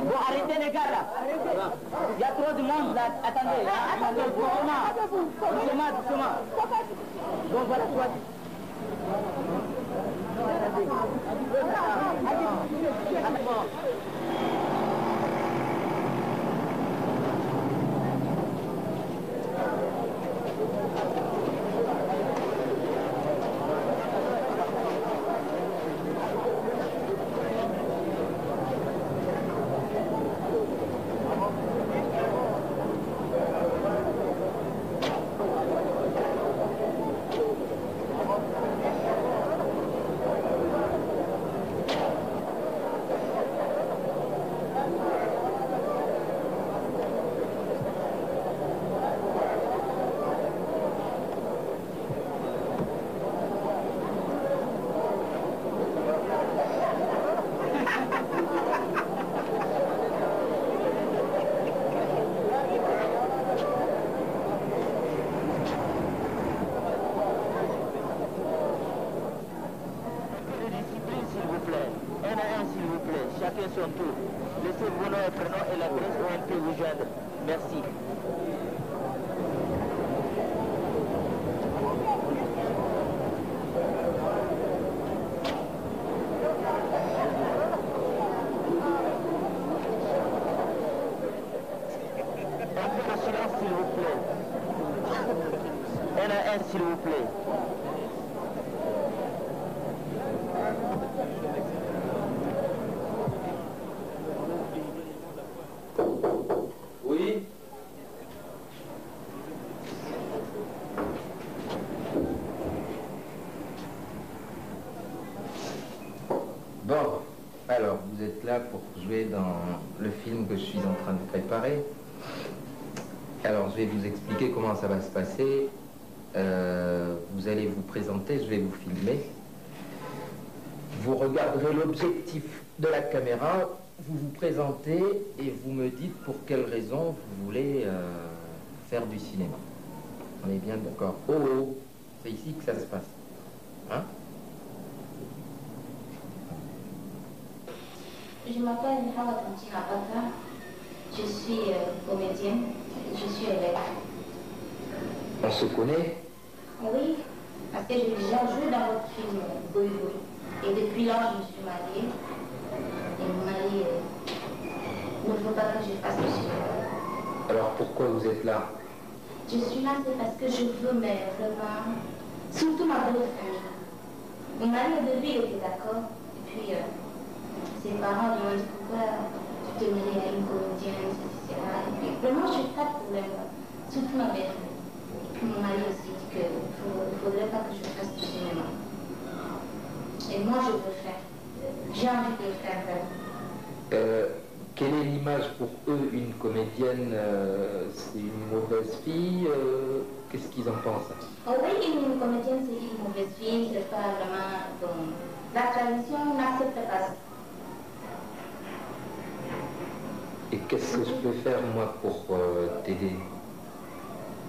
S6: Bon, arrêtez les gars là. Il y a trop de monde là. Attendez, doucement. Bon, voilà toi. Chacun son tour. Laissez vos noms et prénoms et l'adresse où on peut vous joindre. Merci. Un peu de silence s'il vous plaît. Un à un s'il vous plaît.
S17: Oui.
S11: Bon, alors vous êtes là pour jouer dans le film que je suis en train de préparer. Alors je vais vous expliquer comment ça va se passer. Vous allez vous présenter, je vais vous filmer. Vous regarderez l'objectif de la caméra, vous vous présentez et vous me dites pour quelle raison vous voulez faire du cinéma. On est bien d'accord. Oh, c'est ici que ça se passe. Hein?
S4: Je m'appelle Hawa Tantina Bata. Je suis comédienne. Je suis élève.
S11: On se connaît?
S4: Oui, parce que j'ai déjà joué dans votre film Boy Boy. Et depuis là, je me suis mariée. Et mon mari ne veut pas que je fasse le cinéma.
S11: Alors pourquoi vous êtes là?
S4: Je suis là, c'est parce que je veux, mais vraiment, surtout ma belle famille. Mon mari au début, il était d'accord. Et puis, ses parents lui ont dit pourquoi tu te mêles à une comédienne, etc. Et puis, vraiment, je n'ai pas de problème. Surtout ma belle famille. Et puis, mon mari aussi dit qu'il ne faudrait pas que je fasse du cinéma. Et moi, je veux faire. J'ai envie de le faire vraiment.
S11: Quelle est l'image pour eux, une comédienne? C'est une mauvaise fille? Qu'est-ce qu'ils en pensent?
S4: Oh oui, une comédienne, c'est une mauvaise fille, c'est pas vraiment... Bon, la tradition n'accepte pas ça.
S11: Et qu'est-ce que je peux faire, moi, pour t'aider?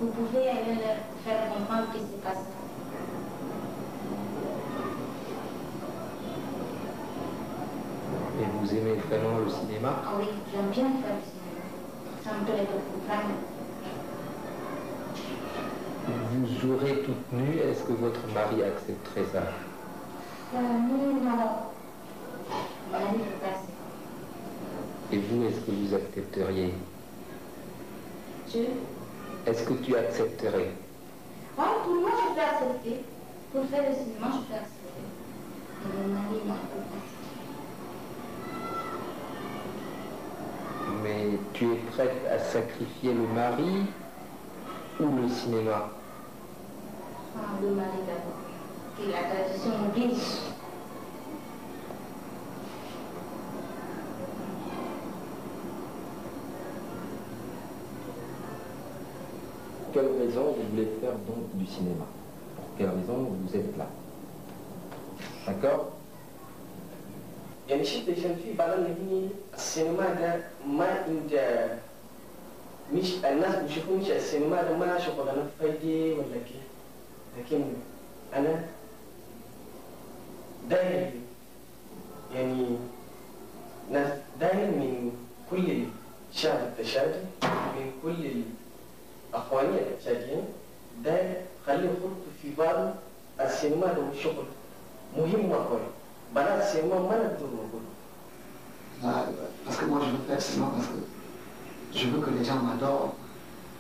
S4: Vous pouvez leur faire comprendre que c'est pas ça.
S3: Vous aimez vraiment le cinéma?
S4: Ah oui, j'aime bien faire le cinéma. Ça me plaît beaucoup, vraiment.
S3: Vous jouerez toute nue, est-ce que votre mari accepterait ça?
S4: Non. Mon mari ne peut pas accepter.
S3: Et vous, est-ce que vous accepteriez? Est-ce que tu accepterais?
S4: Oui, pour moi, je peux accepter. Pour faire le cinéma, je peux accepter. Mais mon mari ne peut pas accepter.
S3: Mais tu es prête à sacrifier le mari ou le cinéma?
S4: Le mari d'abord. Que la tradition oblige.
S3: Pour quelle raison vous voulez faire donc du cinéma? Pour quelle raison vous êtes là? D'accord?
S6: يعني شفت عشان في بعض اللي السينما ده ما عند مش الناس بيشوفوا مش السينما ده ما شغلانه فايدة ولا كده، لكن أنا داير يعني ناس داير من كل شهر التشاجر، من كل الأخوانية التشاجرين داير خليه يخط في باله السينما ده شغل مهم وقوي. Parce que
S1: moi je veux faire seulement parce que je veux que les gens m'adorent.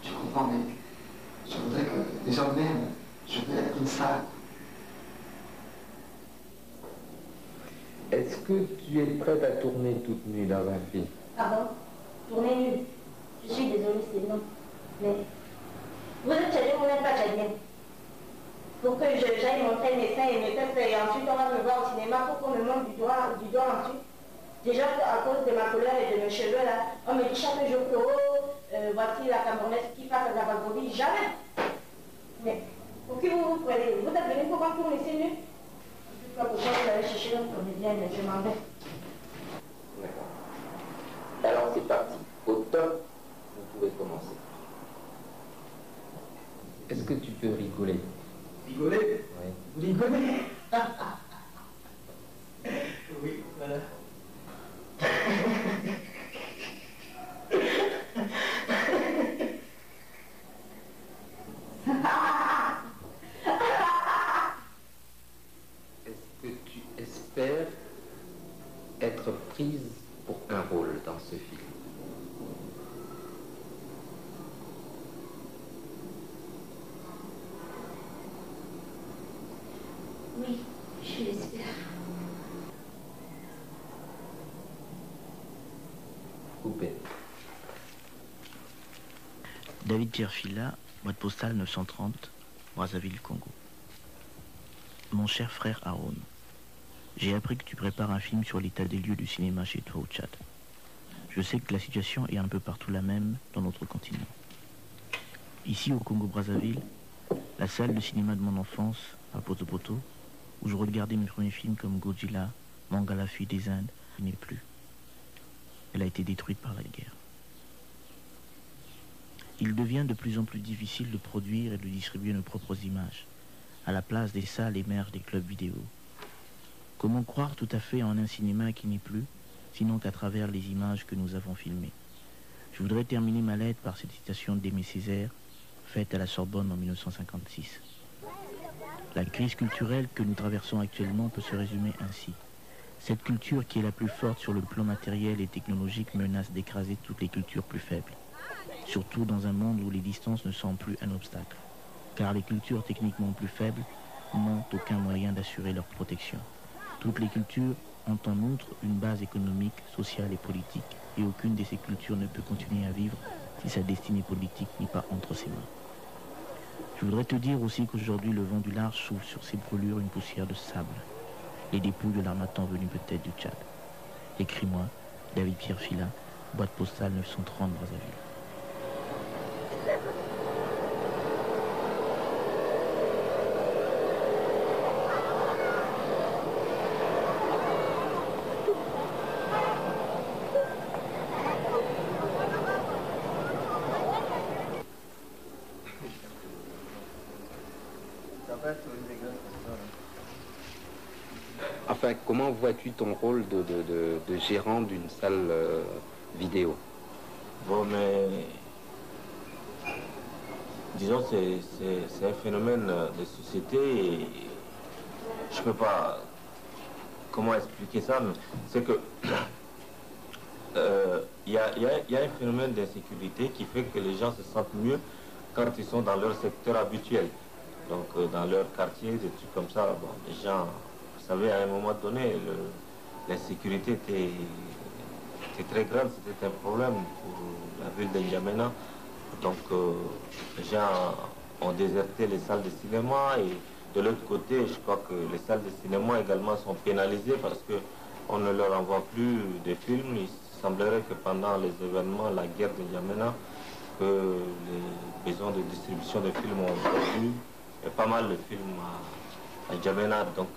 S1: Tu comprends, mais je voudrais que les gens m'aiment. Je veux être une star.
S3: Est-ce que tu es prête à tourner toute nue dans un film?
S4: Pardon? Tourner nue? Je suis désolée, c'est non. Mais vous êtes tchadien, vous n'êtes pas tchadien. Pour que j'aille montrer mes seins et mes fesses et ensuite on va me voir au cinéma pour qu'on me montre du doigt ensuite. Déjà à cause de ma couleur et de mes cheveux là, on me dit chaque jour que voici la Camerounaise qui passe à la Vagovie. Jamais. Mais pour qui vous prenez? Vous êtes venu pour voir pour me laisser nu? Je ne sais pas pourquoi vous allez chercher notre comédien, mais je m'en vais.
S3: D'accord. Alors c'est parti. Au top, vous pouvez commencer. Est-ce que tu peux rigoler?
S6: Rigoler?
S3: Oui.
S6: Vous rigolez? Oui, voilà.
S3: Est-ce que tu espères être prise pour un rôle dans ce film?
S4: Oui, je l'espère.
S3: Coupé.
S19: David Pierre Fila, boîte postale 930, Brazzaville, Congo. Mon cher frère Aaron, j'ai appris que tu prépares un film sur l'état des lieux du cinéma chez toi au Tchad. Je sais que la situation est un peu partout la même dans notre continent. Ici au Congo-Brazzaville, la salle de cinéma de mon enfance, à Poto-Poto, où je regardais mes premiers films comme Godzilla, Manga la fille des Indes, n'est plus. Elle a été détruite par la guerre. Il devient de plus en plus difficile de produire et de distribuer nos propres images. À la place des salles émergent des clubs vidéo. Comment croire tout à fait en un cinéma qui n'est plus, sinon qu'à travers les images que nous avons filmées? Je voudrais terminer ma lettre par cette citation d'Aimé Césaire, faite à la Sorbonne en 1956. La crise culturelle que nous traversons actuellement peut se résumer ainsi. Cette culture qui est la plus forte sur le plan matériel et technologique menace d'écraser toutes les cultures plus faibles. Surtout dans un monde où les distances ne sont plus un obstacle. Car les cultures techniquement plus faibles n'ont aucun moyen d'assurer leur protection. Toutes les cultures ont en outre une base économique, sociale et politique. Et aucune de ces cultures ne peut continuer à vivre si sa destinée politique n'est pas entre ses mains. Je voudrais te dire aussi qu'aujourd'hui, le vent du large souffle sur ces brûlures une poussière de sable. Les dépouilles de l'armatan venu peut-être du Tchad. Écris-moi, David Pierre Fila, boîte postale 930 Brazzaville.
S3: Enfin, comment vois-tu ton rôle de gérant d'une salle vidéo?
S20: Bon, mais disons, c'est un phénomène de société et je ne peux pas, comment expliquer ça, mais c'est que il y a un phénomène d'insécurité qui fait que les gens se sentent mieux quand ils sont dans leur secteur habituel. Donc dans leur quartier, des trucs comme ça, bon, les gens, vous savez, à un moment donné, l'insécurité était très grande, c'était un problème pour la ville de N'Djamena. Donc les gens ont déserté les salles de cinéma et de l'autre côté, je crois que les salles de cinéma également sont pénalisées parce qu'on ne leur envoie plus de films. Il semblerait que pendant les événements, la guerre de N'Djamena, que les maisons de distribution de films ont perdu pas mal de films à N'Djamena. Donc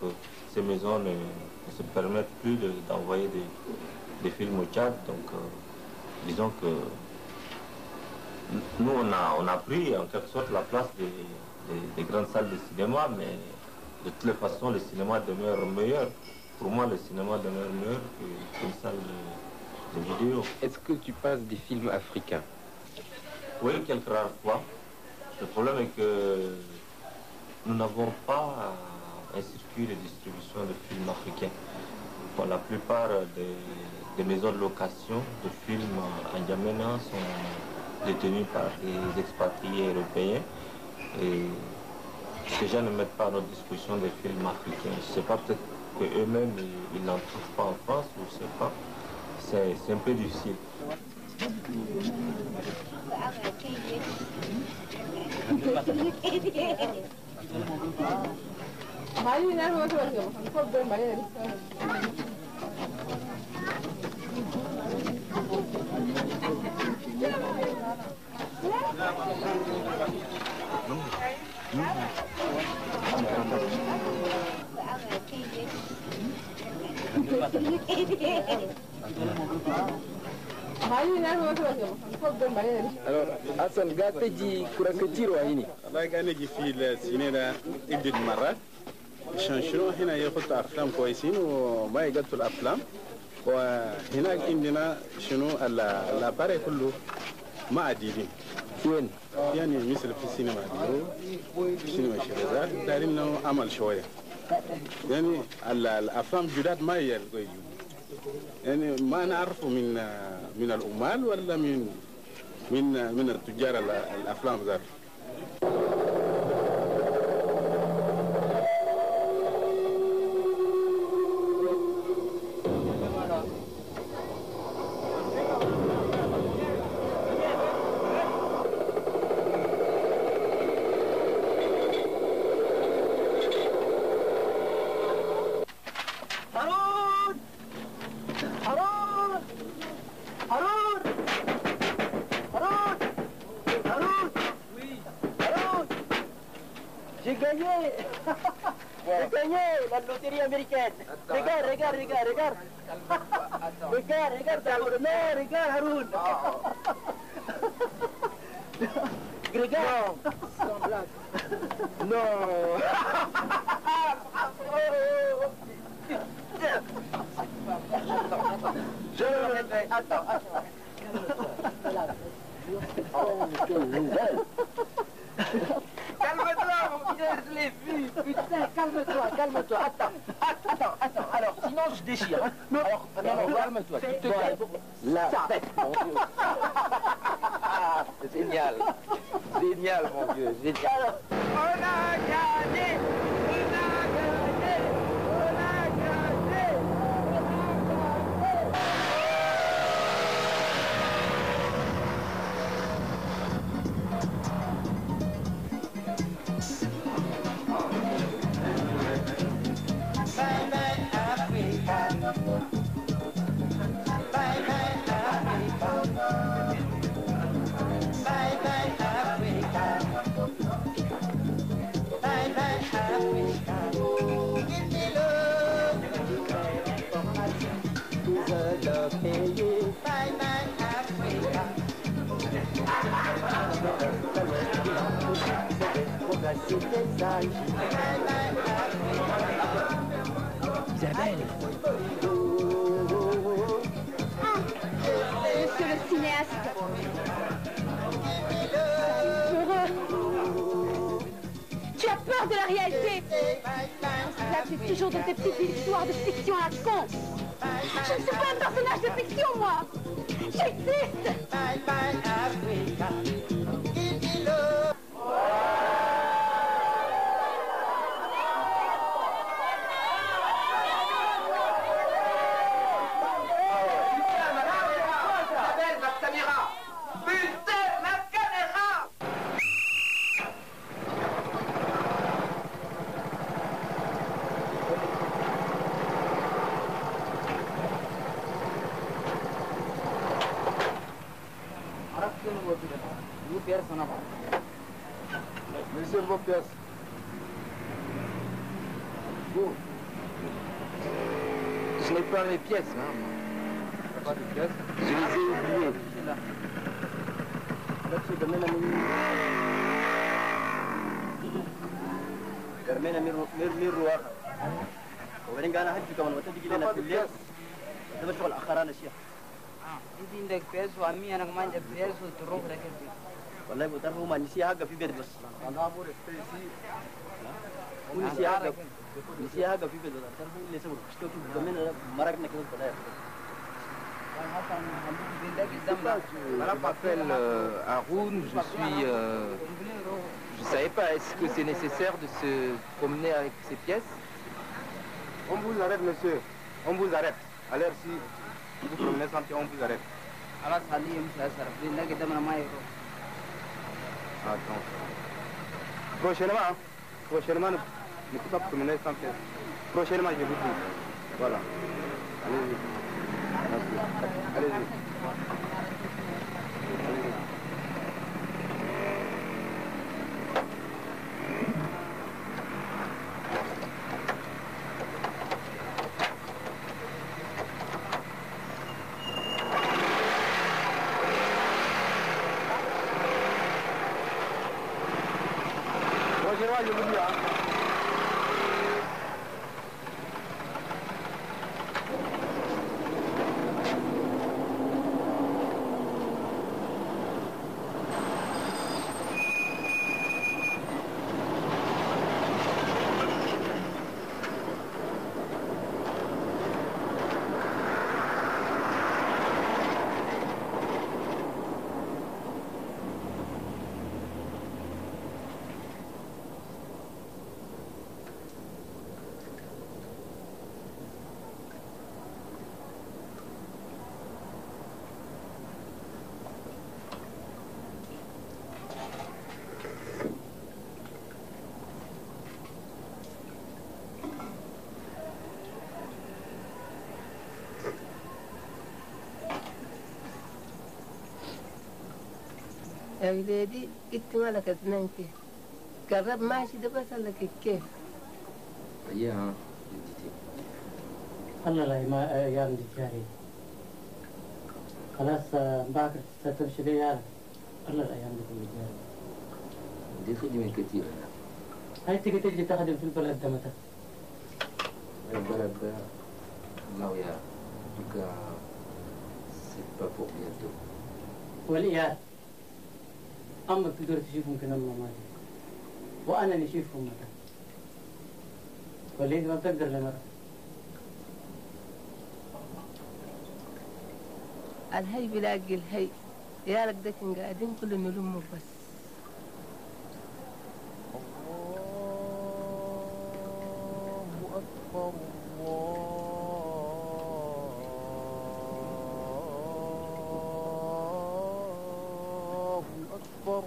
S20: ces maisons ne se permettent plus d'envoyer des films au Tchad. Donc disons que nous on a pris en quelque sorte la place des grandes salles de cinéma, mais de toutes les façons le cinéma demeure meilleur. Pour moi le cinéma demeure meilleur qu'une salle de vidéo.
S3: Est-ce que tu passes des films africains?
S20: Oui, quelques rares fois. Le problème est que nous n'avons pas un circuit de distribution de films africains. Bon, la plupart des maisons de location de films à N'Djamena sont détenues par des expatriés européens et ces gens ne mettent pas à notre disposition des films africains. Je ne sais pas, peut-être qu'eux-mêmes ils n'en trouvent pas en France, ou je ne sais pas. C'est un peu difficile.
S21: Alors, Hassan, gateji kuraketiro hini.
S22: Allah gane ji fi sinena ibn marat. شنو هنا يخط أفلام كويسين وما يقتل الأفلام وهناك عندنا شنو الأباري كله ما عديدين
S21: وين؟
S22: يعني مثل في السينما في السينما الشيرازات دارين له عمل شوية يعني الأفلام جداد ما يلقوا يعني ما نعرفه من الأمال ولا من التجار الأفلام ذات.
S6: J'ai gagné la loterie américaine. Regarde. Regarde, Haroun. Regarde. Sans blague. Non. Je le regrette. Attends. Calme-toi, mon vieux, je l'ai vu. Putain, calme-toi. Attends. Alors, sinon, je déchire. Hein. Non, calme-toi. Tu te calmes. Là,
S3: Génial, mon vieux, génial.
S6: On a gagné.
S21: Isabelle,
S5: la réalité. Là, tu es toujours dans tes petites histoires de fiction à la con. Je ne suis pas un personnage de fiction, moi. J'existe. Bye bye Africa.
S1: Monsieur vos pièces. Vous.
S11: Je n'ai pas mes pièces, hein.
S1: Pas de pièces.
S11: Je les ai oubliées.
S10: Carmena Mirruar. وبعدين قال هجي كمان وتجي لنا في الليل. ده شغل اخران الشيخ.
S7: انت عندك بيس وعمي انا ما عندي بيس وتروح لك البيت.
S10: والله بتعرف ما نسي حاجه في بيت بس. انا ابو ريسبيسي. ونسي حاجه في بيت بس. تعرف اللي سبب اشتكي كمان مرقنا كده كده.
S11: Je m'appelle Haroun, je savais pas, est-ce que c'est nécessaire de se promener avec ces pièces?
S1: On vous arrête, monsieur. On vous arrête. Alors si vous promenez sans pied, on vous arrête. Attends. Prochainement, ne peux pas promener sans pièces. Prochainement, je vous dis. Voilà. Allez-y. Allez-y. Prochainement, je vous dis, hein.
S9: يا ولادي قلت مالك اثنينتي قرب ماشي ده بس لك كيف
S11: يا
S7: الله لا ما ايام دي جاري خلاص باكر ستمشي لي يا الله الايام دي كلها جاري
S11: دي خدمة كتير
S7: هاي تيجي تجي تخدم في البلد ده متى؟
S11: البلد ده non يا en tout cas c'est pas pour bientôt
S7: والإياد أمك تقدر تشوفهم كنا ماتوا وأنا نشوفهم متى وليد ما بتقدر لمرة
S9: الهي بلاقي الهي يا لك ده كان قاعدين كل نلمه بس الله أكبر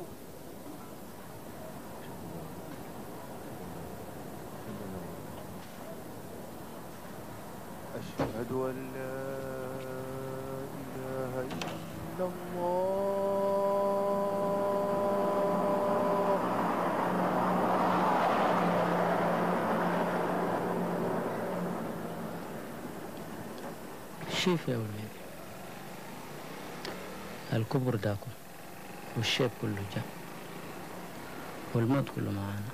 S1: أشهد أن لا إله إلا الله
S7: شوف يا ولدي الكبر داكم والشيب كله جاء والموت كله معانا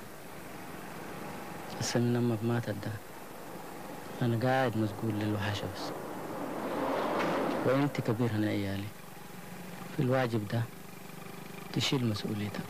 S7: هسه من أمك ماتت ده أنا قاعد مسجون للوحشة بس وأنت كبير عن عيالي في الواجب ده تشيل مسؤوليتك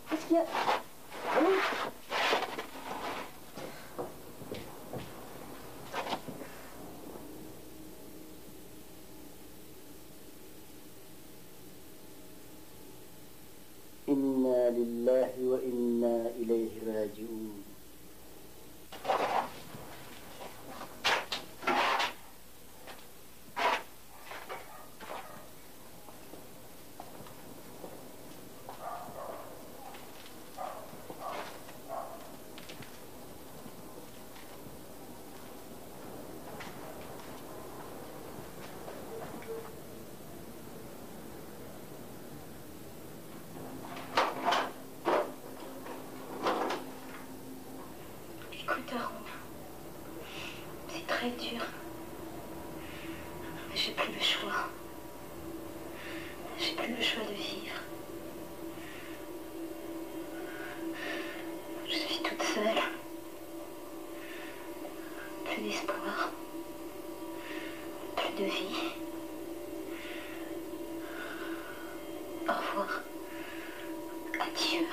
S4: Qu'est-ce qu'il y a?
S6: إنا لله وإنا إليه راجعون.
S4: C'est très dur. Mais j'ai plus le choix. J'ai plus le choix de vivre. Je suis toute seule. Plus d'espoir. Plus de vie. Au revoir. Adieu.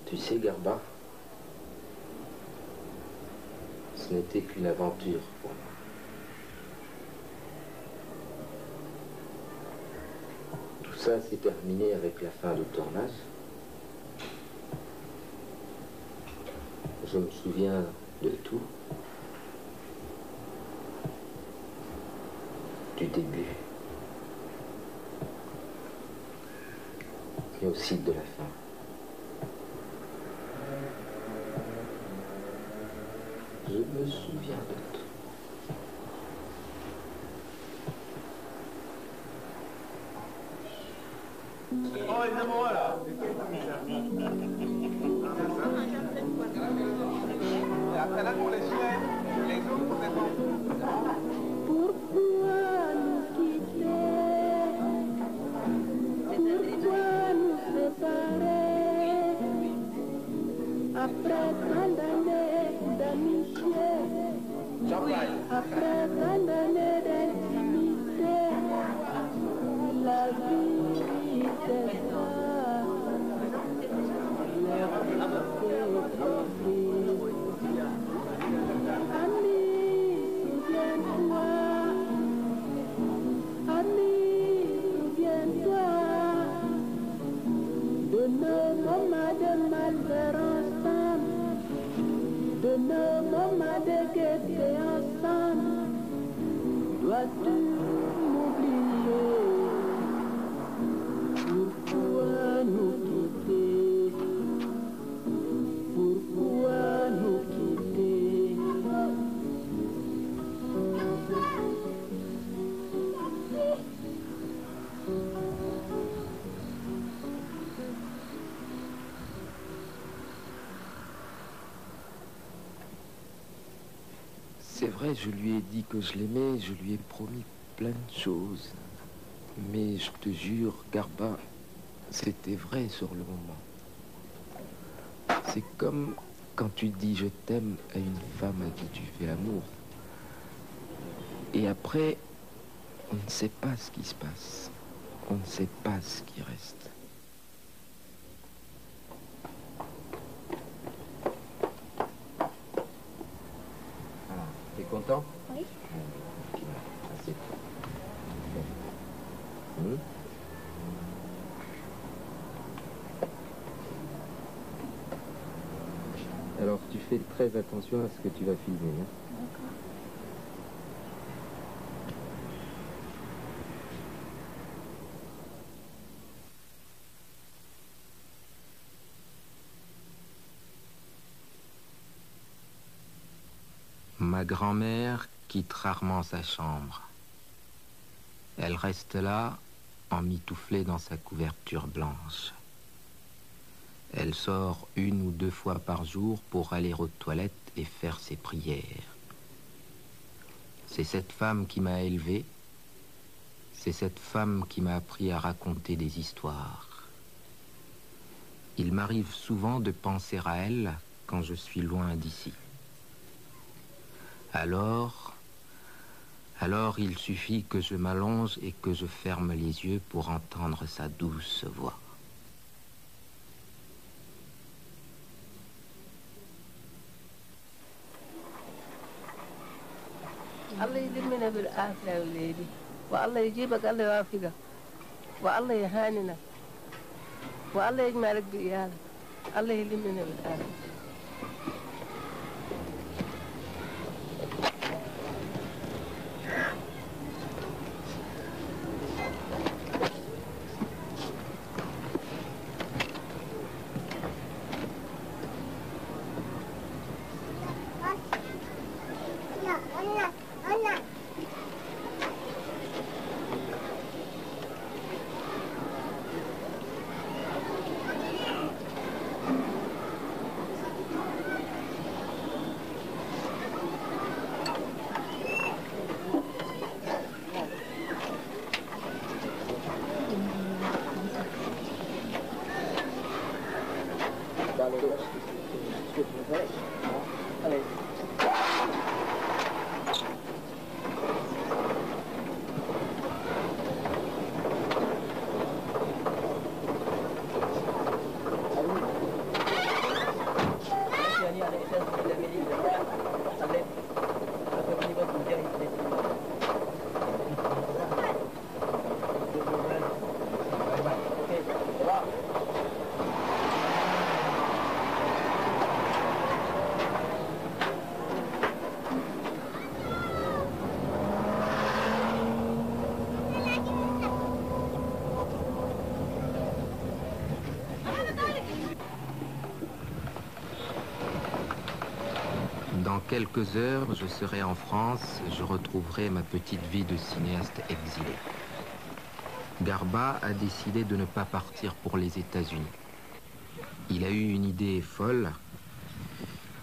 S3: Tu sais, Garba, ce n'était qu'une aventure pour moi. Tout ça s'est terminé avec la fin du tournage. Je me souviens de tout. Du début. Mais aussi de la fin. Je me souviens de tout.
S12: Oh, il est moi là. Après pour les chiens, les autres, c'est bon.
S5: Pourquoi nous quitter? Pourquoi nous séparer? Après tant d'années d'amitié, après tant d'années d'intimité, la vie c'est ça. Ami, souviens-toi. Ami, souviens-toi de nos moments de malheur ensemble, de nos moments de gaieté ensemble. Dois-tu m'oublier? Pourquoi nous quitter? Pourquoi nous quitter?
S3: C'est vrai, je lui ai dit que je l'aimais, je lui ai promis plein de choses. Mais je te jure, Garba, c'était vrai sur le moment. C'est comme quand tu dis je t'aime à une femme à qui tu fais l'amour. Et après, on ne sait pas ce qui se passe. On ne sait pas ce qui reste. Alors, t'es content?
S4: Oui.
S3: Assieds-toi. Alors, tu fais très attention à ce que tu vas filmer. Hein?
S4: D'accord.
S3: Ma grand-mère quitte rarement sa chambre. Elle reste là, emmitouflée dans sa couverture blanche. Elle sort 1 ou 2 fois par jour pour aller aux toilettes et faire ses prières. C'est cette femme qui m'a élevé. C'est cette femme qui m'a appris à raconter des histoires. Il m'arrive souvent de penser à elle quand je suis loin d'ici. Alors il suffit que je m'allonge et que je ferme les yeux pour entendre sa douce voix.
S9: Allah ylimina bil afiya leydi wa Allah yajibak Allah yawafika wa Allah yahanina wa Allah yajmalak bi iyalak Allah ylimina bil afiya.
S3: Dans quelques heures, je serai en France, je retrouverai ma petite vie de cinéaste exilé. Garba a décidé de ne pas partir pour les États-Unis. Il a eu une idée folle.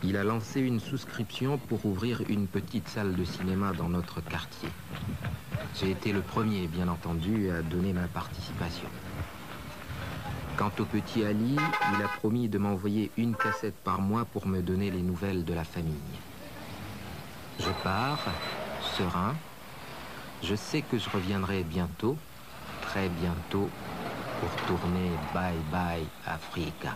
S3: Il a lancé une souscription pour ouvrir une petite salle de cinéma dans notre quartier. J'ai été le premier, bien entendu, à donner ma participation. Quant au petit Ali, il a promis de m'envoyer une cassette par mois pour me donner les nouvelles de la famille. Je pars, serein. Je sais que je reviendrai bientôt, très bientôt, pour tourner Bye Bye Africa.